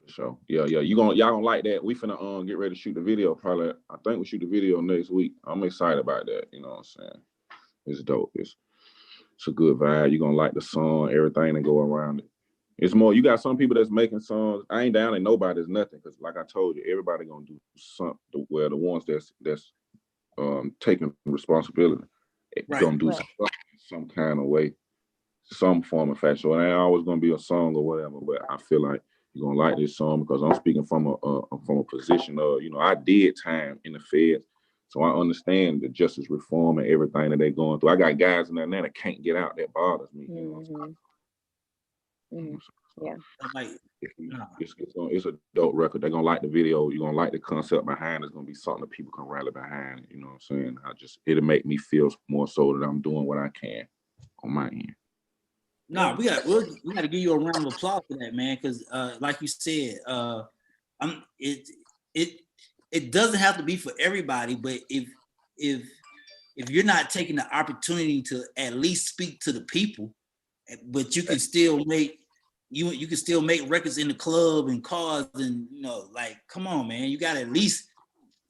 For sure. Yeah. Y'all gonna like that. We finna get ready to shoot the video. Probably, I think we shoot the video next week. I'm excited about that. You know what I'm saying? It's dope. It's a good vibe. You're gonna like the song, everything that go around it. It's more, you got some people that's making songs. I ain't down at nobody's nothing, because like I told you, everybody gonna do something. Well, the ones that's taking responsibility, gonna do some kind of way, some form of fashion. So it ain't always gonna be a song or whatever, but I feel like you're gonna like this song because I'm speaking from a position of, you know, I did time in the feds, so I understand the justice reform and everything that they're going through. I got guys in there now that can't get out. That bothers me. You know? Yeah. It's a dope record. They're gonna like the video. You're gonna like the concept behind it. It's gonna be something that people can rally behind. You know what I'm saying? It'll make me feel more so that I'm doing what I can on my end. No, we got to give you a round of applause for that, man. Because like you said, it doesn't have to be for everybody, but if you're not taking the opportunity to at least speak to the people, but you can still make you can still make records in the club and cars, and you know, like, come on, man, you got to at least.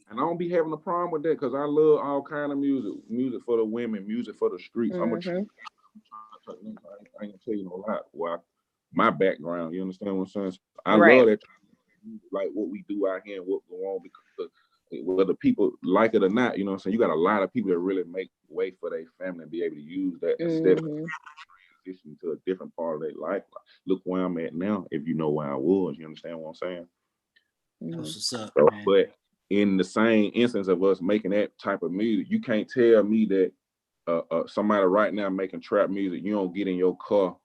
And I don't be having a problem with that, because I love all kind of music for the women, music for the streets. I ain't gonna tell you no lie. Well, my background, you understand what I'm saying? I love that, like what we do out here and what go on, because whether people like it or not, you know what I'm saying, you got a lot of people that really make way for their family and be able to use that instead of transition to a different part of their life. Look where I'm at now, if you know where I was, you understand what I'm saying? That's what's up, so, man. But in the same instance of us making that type of music, you can't tell me that somebody right now making trap music, you don't get in your car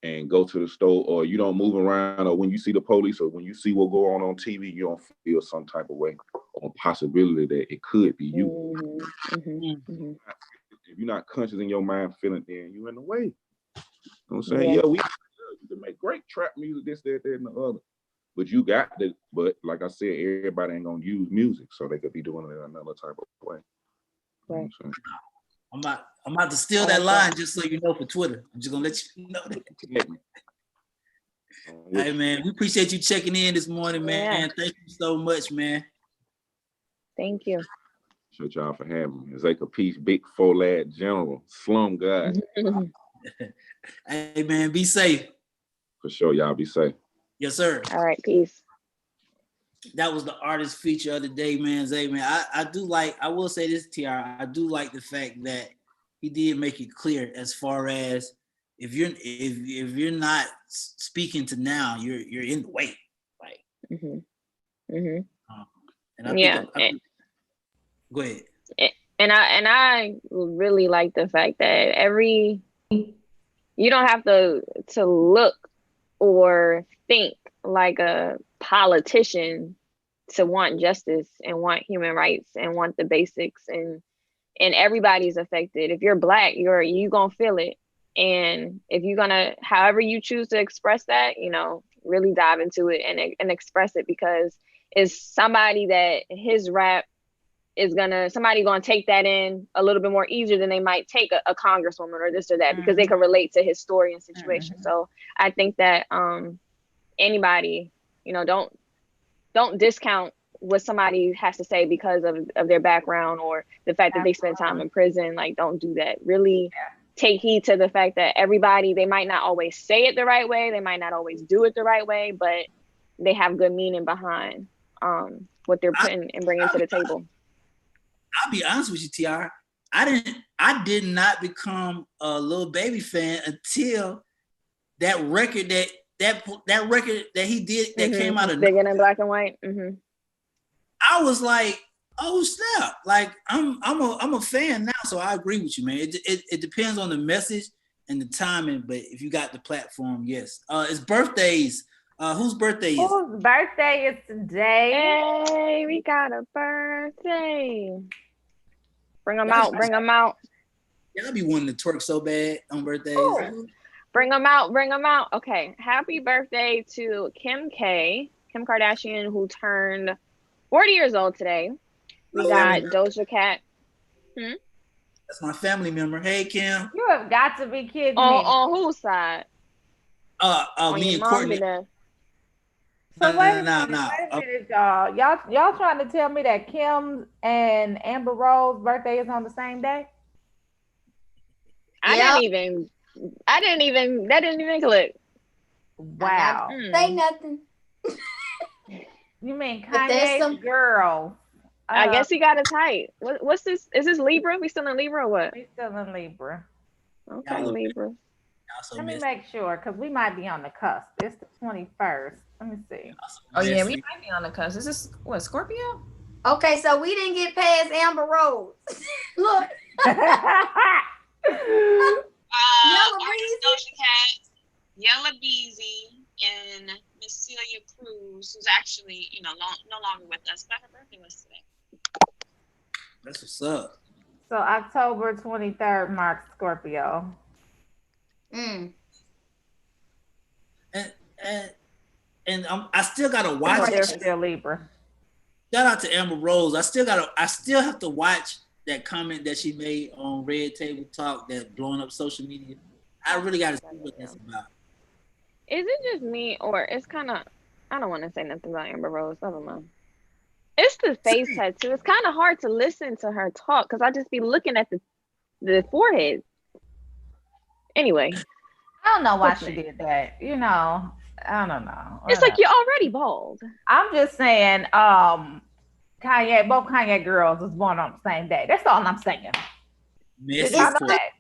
and go to the store, or you don't move around, or when you see the police, or when you see what go on TV, you don't feel some type of way or possibility that it could be you. If you're not conscious in your mind feeling, then you in the way. You know what I'm saying? Yeah, we can make great trap music, this, that, and the other. But you got to, but like I said, everybody ain't gonna use music, so they could be doing it in another type of way. Right. You know I'm about to steal that line just so you know for Twitter. I'm just gonna let you know that. Hey man, we appreciate you checking in this morning, man. Yeah. Thank you so much, man. Thank you. Appreciate y'all for having me. Zaka Peace, Big Folad General, Slum Guy. Hey man, be safe. For sure, y'all be safe. Yes, sir. All right, peace. That was the artist feature of the day, man. Zay, man, I will say this, TR, I do like the fact that he did make it clear as far as if you're not speaking to now, you're in the way. Like, and I think go ahead. And I really like the fact that you don't have to look or think like a politician to want justice and want human rights and want the basics, and everybody's affected. If you're Black, you gonna feel it. And if you're gonna, however you choose to express that, you know, really dive into it and express it, because it's somebody that his rap is somebody gonna take that in a little bit more easier than they might take a congresswoman or this or that, because they can relate to his story and situation. So I think that anybody, you know, don't discount what somebody has to say because of their background or the fact that they spent time in prison. Like, don't do that. Really take heed to the fact that everybody, they might not always say it the right way, they might not always do it the right way, but they have good meaning behind what they're putting and bringing to the table. I'll be honest with you, TR. I did not become a Lil Baby fan until that record that record that he did that came out of Bigger Than Black and White. I was like, Oh snap! Like I'm a fan now, so I agree with you, man. It depends on the message and the timing, but if you got the platform, yes. It's birthdays. Whose birthday is it? Whose birthday is today? Hey, we got a birthday. Bring them out. Bring them out. Y'all be wanting to twerk so bad on birthdays. Ooh. Bring them out. Bring them out. Okay. Happy birthday to Kim Kardashian, who turned 40 years old today. We got Doja Cat. That's my family member. Hey, Kim. You have got to be kidding me. On whose side? Me and Courtney. So wait a minute, y'all. Y'all trying to tell me that Kim and Amber Rose birthday is on the same day? That didn't even click. Wow. Say nothing. You mean Kanye's girl? I guess he got it tight. What's this? Is this Libra? We still in Libra or what? We still in Libra. Okay, Libra. Let me make sure, because we might be on the cusp. It's the 21st. Let me see. Oh yeah, we might be on the cusp. Is this what, Scorpio? Okay, so we didn't get past Amber Rose. Look. Doja Cat, Yella Beezy, and Miss Celia Cruz, who's actually, no longer with us, but her birthday was today. That's what's up. So October 23rd marks Scorpio. And I still gotta watch. They're still Libra. Shout out to Amber Rose. I still have to watch that comment that she made on Red Table Talk that blowing up social media. I really got to see what that's about. Is it just me, or it's kind of? I don't want to say nothing about Amber Rose. Never mind. It's the face tattoo. It's kind of hard to listen to her talk because I just be looking at the forehead. Anyway, I don't know why she did that. I don't know. It's like you're already bald. I'm just saying, both Kanye girls was born on the same day. That's all I'm saying. It's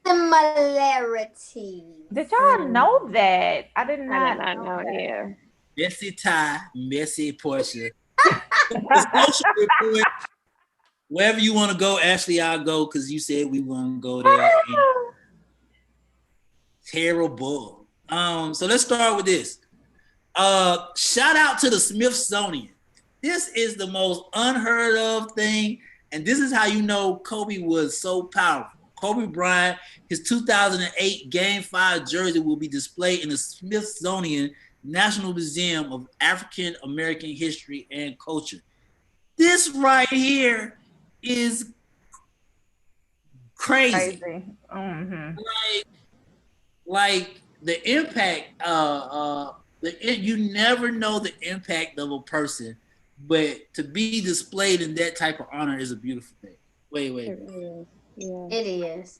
similarity. Did y'all know that? I did not know that. Yeah. Messy Ty, messy Portia. Wherever you want to go, Ashley, I'll go because you said we want to go there. Terrible. So let's start with this. Shout out to the Smithsonian. This is the most unheard of thing, and this is how you know Kobe was so powerful. Kobe Bryant, his 2008 Game 5 jersey will be displayed in the Smithsonian National Museum of African American History and Culture. This right here is crazy. Mm-hmm. Like the impact. You never know the impact of a person, but to be displayed in that type of honor is a beautiful thing. Wait. Yeah. It is.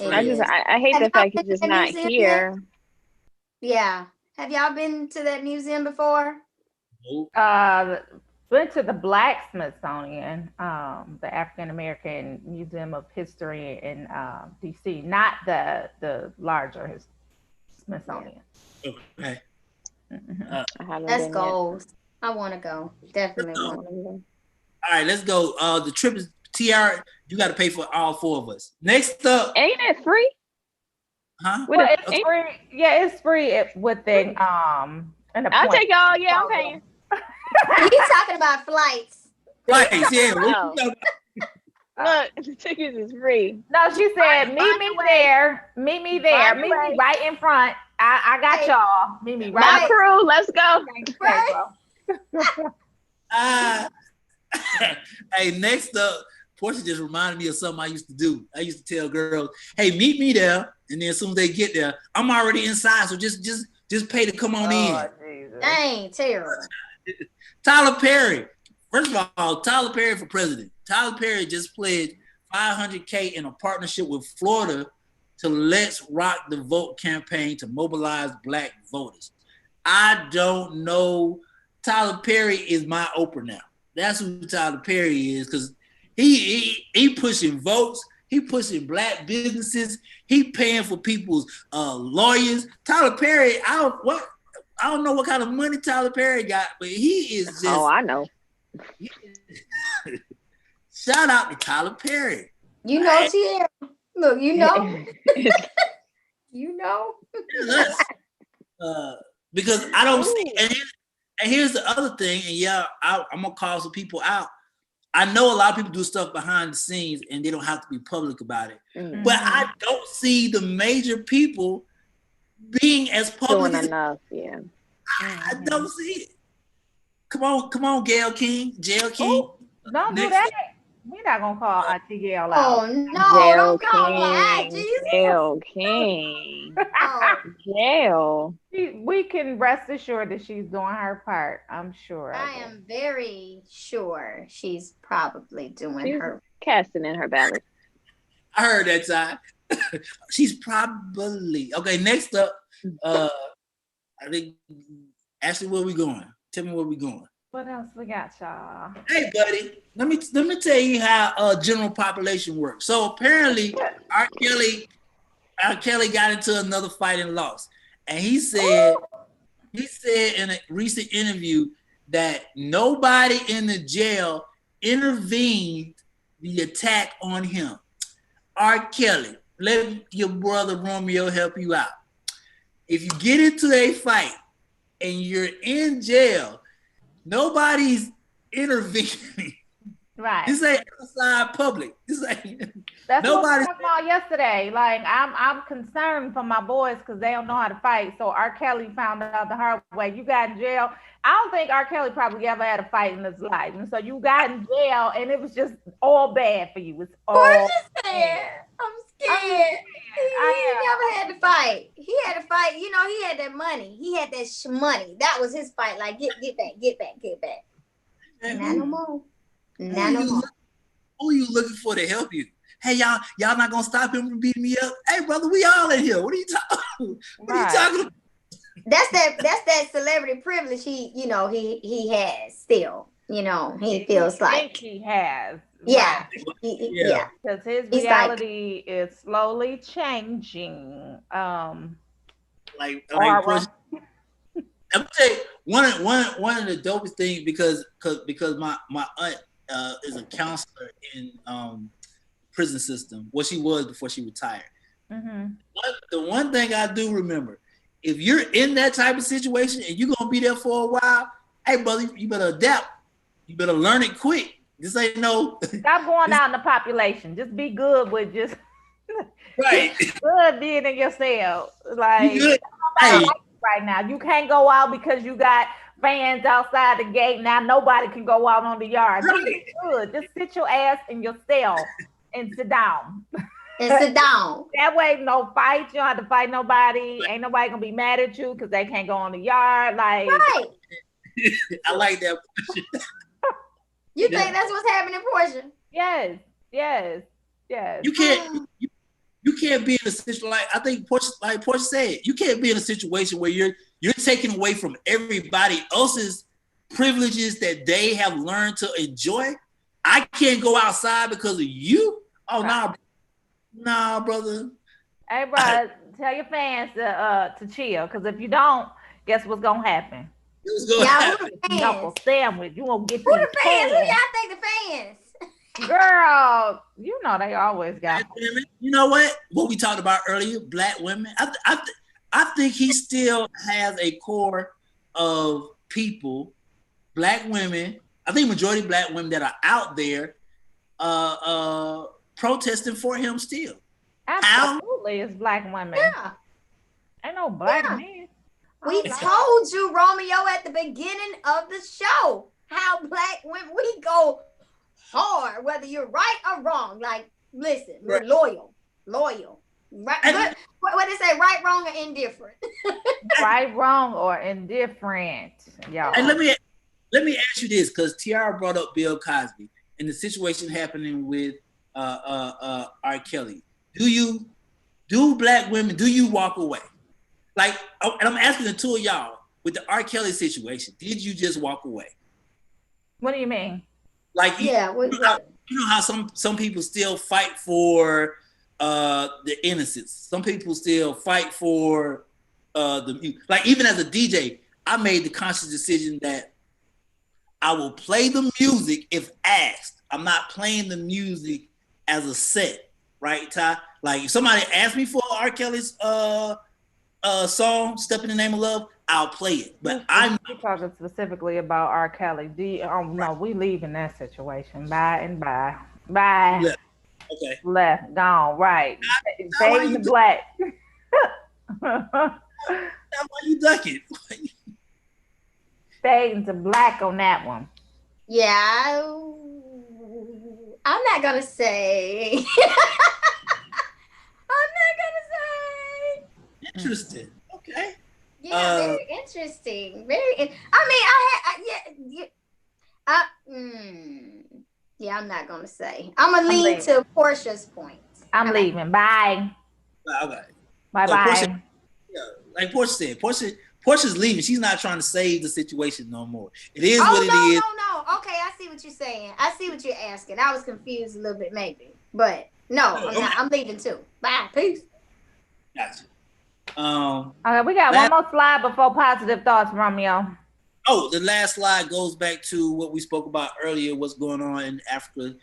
I hate the fact he's just not here. Yeah. Have y'all been to that museum before? Nope. Went to the Black Smithsonian, the African American Museum of History in DC, not the larger Smithsonian. Okay. Let's go. I want to go. Definitely want to go. All right, let's go. The trip is TR. You got to pay for all four of us. Next up, ain't it free? Huh? Well, it's free. Yeah, it's free with the I'll take y'all. Yeah, I'm paying. He's talking about flights. Flights, yeah. Look, the tickets is free. No, she said, meet me there. Meet me there. Meet me right in front. I got y'all. Meet me right. My crew, let's go. Hey, next up, Portia just reminded me of something I used to do. I used to tell girls, "Hey, meet me there," and then as soon as they get there, I'm already inside. So just pay to come on in. Jesus. Dang, terrible. Tyler Perry. First of all, Tyler Perry for president. Tyler Perry just pledged $500K in a partnership with Florida to Let's Rock the Vote campaign to mobilize Black voters. I don't know. Tyler Perry is my Oprah now. That's who Tyler Perry is, because he pushing votes. He pushing Black businesses. He paying for people's lawyers. Tyler Perry, I don't know what kind of money Tyler Perry got, but he is just. Oh, I know. Shout out to Tyler Perry. You know, Tierra. Look, you know. You know. Because I don't see, and here's the other thing, and yeah, I'm gonna call some people out. I know a lot of people do stuff behind the scenes and they don't have to be public about it. Mm-hmm. But I don't see the major people being as public doing enough, yeah. I don't see it. Come on, Gail King, Jail King. Oh, don't do that. We're not gonna call Auntie Gail out. Oh no, don't call her out, Jesus. Gail King. Gail. We can rest assured that she's doing her part. I'm sure. I am very sure she's probably doing her casting in her ballot. I heard that side. She's probably okay. Next up, I think Ashley, where we going? Tell me where we going. What else we got, y'all? Hey, buddy, let me tell you how general population works. So apparently, R. Kelly got into another fight and lost, and he said in a recent interview that nobody in the jail intervened the attack on him. R. Kelly, let your brother Romeo help you out. If you get into a fight and you're in jail, nobody's intervening. Right. This ain't outside public. This ain't. That's what we talked about yesterday. Like I'm concerned for my boys because they don't know how to fight. So R. Kelly found out the hard way. You got in jail. I don't think R. Kelly probably ever had a fight in his life, and so you got in jail, and it was just all bad for you. It's all. I'm scared. He never had to fight. He had to fight. You know, he had that money. He had that money. That was his fight. Like get back. Not no more. Not no more. Who you looking for to help you? Hey, y'all not gonna stop him from beating me up? Hey, brother, we all in here. What are you talking? What are you talking about? That's that celebrity privilege he has still. You know, he feels like he has. Yeah. Yeah. Because his reality is slowly changing. I'm gonna tell you one of the dopest things because my aunt is a counselor in prison system. Well, she was before she retired. Mm-hmm. The one thing I do remember, if you're in that type of situation and you're gonna be there for a while, hey brother, you better adapt. You better learn it quick. This ain't no. Stop going out in the population. Just be good with just. Right. Good being in your cell. Like right now, you can't go out because you got fans outside the gate. Now nobody can go out on the yard. Right. Good. Just sit your ass in your cell and sit down. That way, no fight. You don't have to fight nobody. Ain't nobody gonna be mad at you because they can't go on the yard. Like. Right. I like that. You think that's what's happening, Portia? Yes. You can't be in a situation like I think Portia said. You can't be in a situation where you're taking away from everybody else's privileges that they have learned to enjoy. I can't go outside because of you. Oh nah, brother. Hey, bro, tell your fans to chill because if you don't, guess what's gonna happen? Knuckle sandwich. You won't get who the fans? Who y'all think the fans? Girl, you know they always got. You know what we talked about earlier? Black women. I think he still has a core of people, black women. I think majority of black women that are out there, protesting for him still. Absolutely, it's black women. Yeah, ain't no black men. We told you, Romeo, at the beginning of the show, how black women, we go hard, whether you're right or wrong. Like, listen, we're loyal. Right? What they say, right, wrong, or indifferent? Right, wrong, or indifferent, y'all. And let me ask you this, because Tiara brought up Bill Cosby and the situation happening with R. Kelly. Do black women, do you walk away? Like, and I'm asking the two of y'all, with the R. Kelly situation, did you just walk away? What do you mean? Like, you know how some people still fight for the innocence. Some people still fight for like, even as a DJ, I made the conscious decision that I will play the music if asked. I'm not playing the music as a set, right, Ty? Like if somebody asks me for R. Kelly's song, "Step in the Name of Love," I'll play it. But I'm talking specifically about R. Kelly. No, we leaving that situation. Bye and bye. Bye. Left. Okay. Left. Gone. Right. Fade to black. Why you ducking? Fade to black on that one. Yeah, I'm not gonna say. I'm not gonna say. Interesting. Okay. Yeah, very interesting. Yeah, I'm not gonna say. I'm gonna lean to Portia's point. I'm leaving. Bye. Okay. Bye. Portia, like Portia said, Portia's leaving. She's not trying to save the situation no more. It is what it is. No. Okay, I see what you're saying. I see what you're asking. I was confused a little bit, maybe, but no, I'm not. I'm leaving too. Bye. Peace. Gotcha. Okay, we got one more slide before positive thoughts, Romeo. Oh, the last slide goes back to what we spoke about earlier, what's going on in Africa.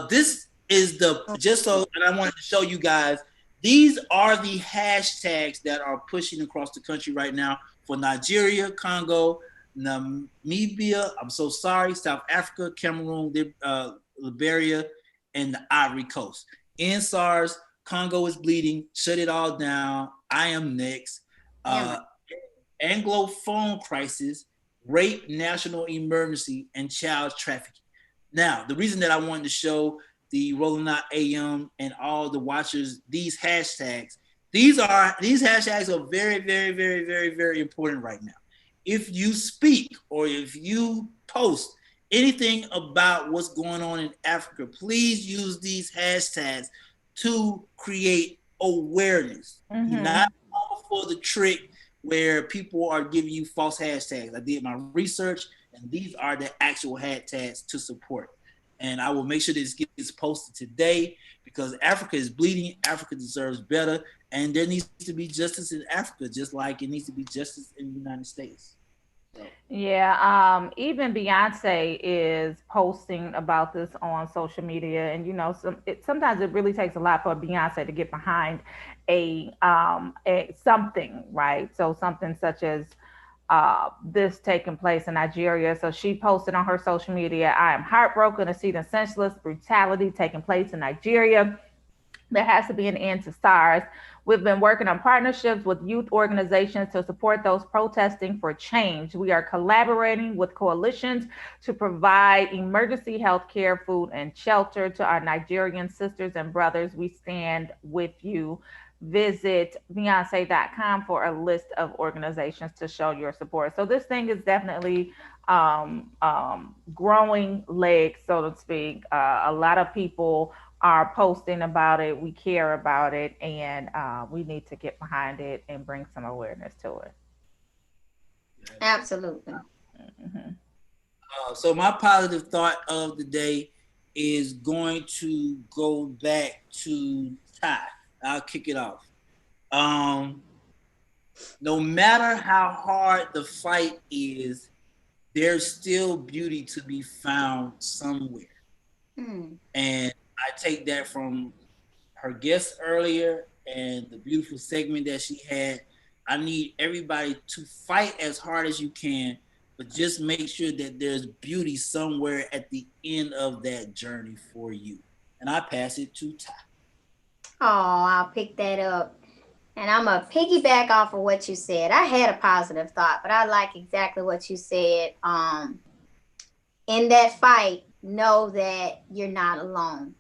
This is and I wanted to show you guys, these are the hashtags that are pushing across the country right now for Nigeria, Congo, Namibia, I'm so sorry, South Africa, Cameroon, Liberia, and the Ivory Coast. SARS, Congo is bleeding, shut it all down, I am next. Anglophone crisis, rape, national emergency, and child trafficking. Now, the reason that I wanted to show the Rolling Out AM and all the watchers these hashtags, these hashtags are very, very, very, very, very important right now. If you speak or if you post anything about what's going on in Africa, please use these hashtags to create awareness. Mm-hmm. Not for the trick where people are giving you false hashtags. I did my research, and these are the actual hashtags to support. And I will make sure this gets posted today because Africa is bleeding. Africa deserves better, and there needs to be justice in Africa, just like it needs to be justice in the United States. Yeah, even Beyonce is posting about this on social media, and sometimes it really takes a lot for Beyonce to get behind a something, right? So something such as this taking place in Nigeria. So she posted on her social media, "I am heartbroken to see the senseless brutality taking place in Nigeria. There has to be an end to SARS. We've been working on partnerships with youth organizations to support those protesting for change. We are collaborating with coalitions to provide emergency health care, food, and shelter to our Nigerian sisters and brothers. We stand with you. Visit Beyonce.com for a list of organizations to show your support." So this thing is definitely growing legs, so to speak. A lot of people are posting about it. We care about it, and we need to get behind it and bring some awareness to it. Absolutely. Mm-hmm. So my positive thought of the day is going to go back to Ty. I'll kick it off. No matter how hard the fight is, there's still beauty to be found somewhere. And I take that from her guest earlier and the beautiful segment that she had. I need everybody to fight as hard as you can, but just make sure that there's beauty somewhere at the end of that journey for you. And I pass it to Ty. Oh, I'll pick that up. And I'm going to piggyback off of what you said. I had a positive thought, but I like exactly what you said. In that fight, know that you're not alone.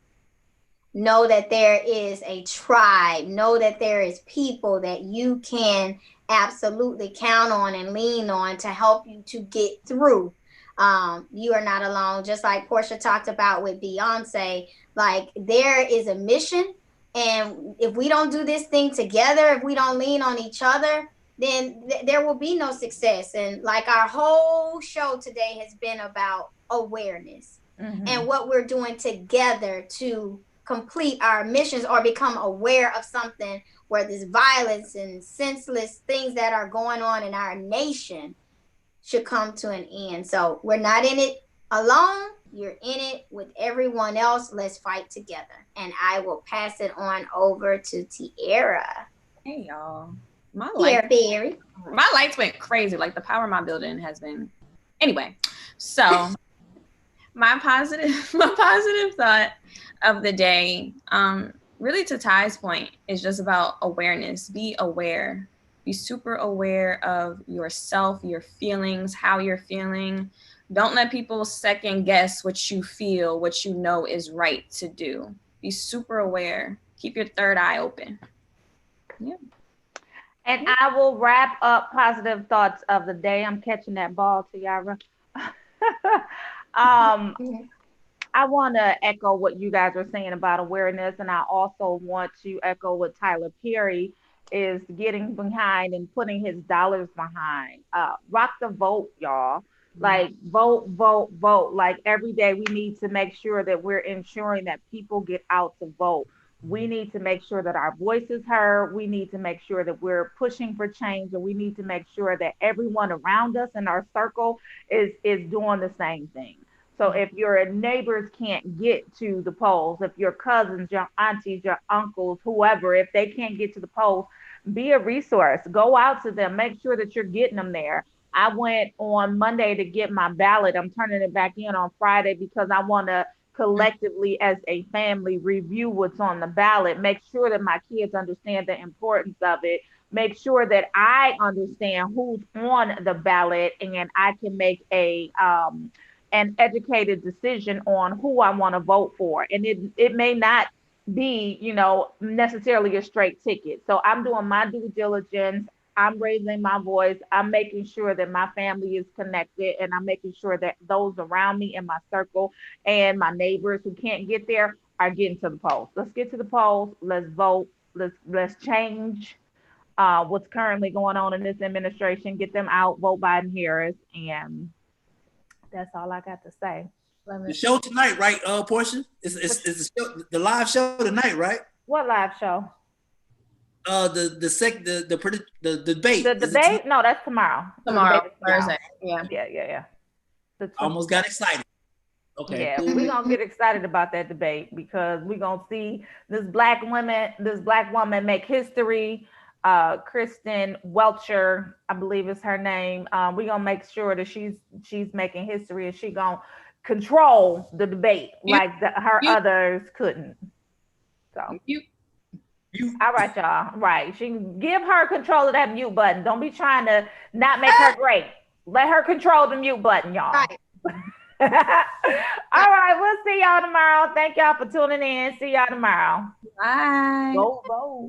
Know that there is a tribe. Know that there is people that you can absolutely count on and lean on to help you to get through. You are not alone. Just like Portia talked about with Beyonce, like there is a mission. And if we don't do this thing together, if we don't lean on each other, then there will be no success. And like our whole show today has been about awareness and what we're doing together to complete our missions or become aware of something where there's violence and senseless things that are going on in our nation should come to an end. So we're not in it alone. You're in it with everyone else. Let's fight together. And I will pass it on over to Tierra. Hey y'all. My lights went crazy. Like the power in my building has been. Anyway, so my positive thought of the day, really to Ty's point, is just about awareness. Be aware. Be super aware of yourself, your feelings, how you're feeling. Don't let people second guess what you feel, what you know is right to do. Be super aware. Keep your third eye open. Yeah. And I will wrap up positive thoughts of the day. I'm catching that ball, Tiara. I want to echo what you guys are saying about awareness, and I also want to echo what Tyler Perry is getting behind and putting his dollars behind. Rock the vote, y'all. Like vote, vote, vote. Like every day we need to make sure that we're ensuring that people get out to vote. We need to make sure that our voice is heard. We need to make sure that we're pushing for change, and we need to make sure that everyone around us in our circle is doing the same thing. So if your neighbors can't get to the polls, if your cousins, your aunties, your uncles, whoever, if they can't get to the polls, be a resource. Go out to them. Make sure that you're getting them there. I went on Monday to get my ballot. I'm turning it back in on Friday because I want to collectively as a family review what's on the ballot, make sure that my kids understand the importance of it, make sure that I understand who's on the ballot, and I can make an educated decision on who I want to vote for. And it may not be, necessarily a straight ticket. So I'm doing my due diligence. I'm raising my voice. I'm making sure that my family is connected, and I'm making sure that those around me in my circle and my neighbors who can't get there are getting to the polls. Let's get to the polls. Let's vote. Let's change what's currently going on in this administration. Get them out. Vote Biden Harris, and that's all I got to say. The show tonight, right, Portia? It's the live show tonight, right? What live show? The debate. The debate? No, that's tomorrow. Tomorrow, Thursday. Yeah. Almost got excited. Okay. Yeah, we're gonna get excited about that debate because we're gonna see this black woman make history. Kristen Welcher, I believe is her name. We're gonna make sure that she's making history, and she gonna control the debate like her others couldn't. So all right, y'all. Right. She can give her control of that mute button. Don't be trying to not make her great. Let her control the mute button, y'all. Right. All right, we'll see y'all tomorrow. Thank y'all for tuning in. See y'all tomorrow. Bye. Go, go.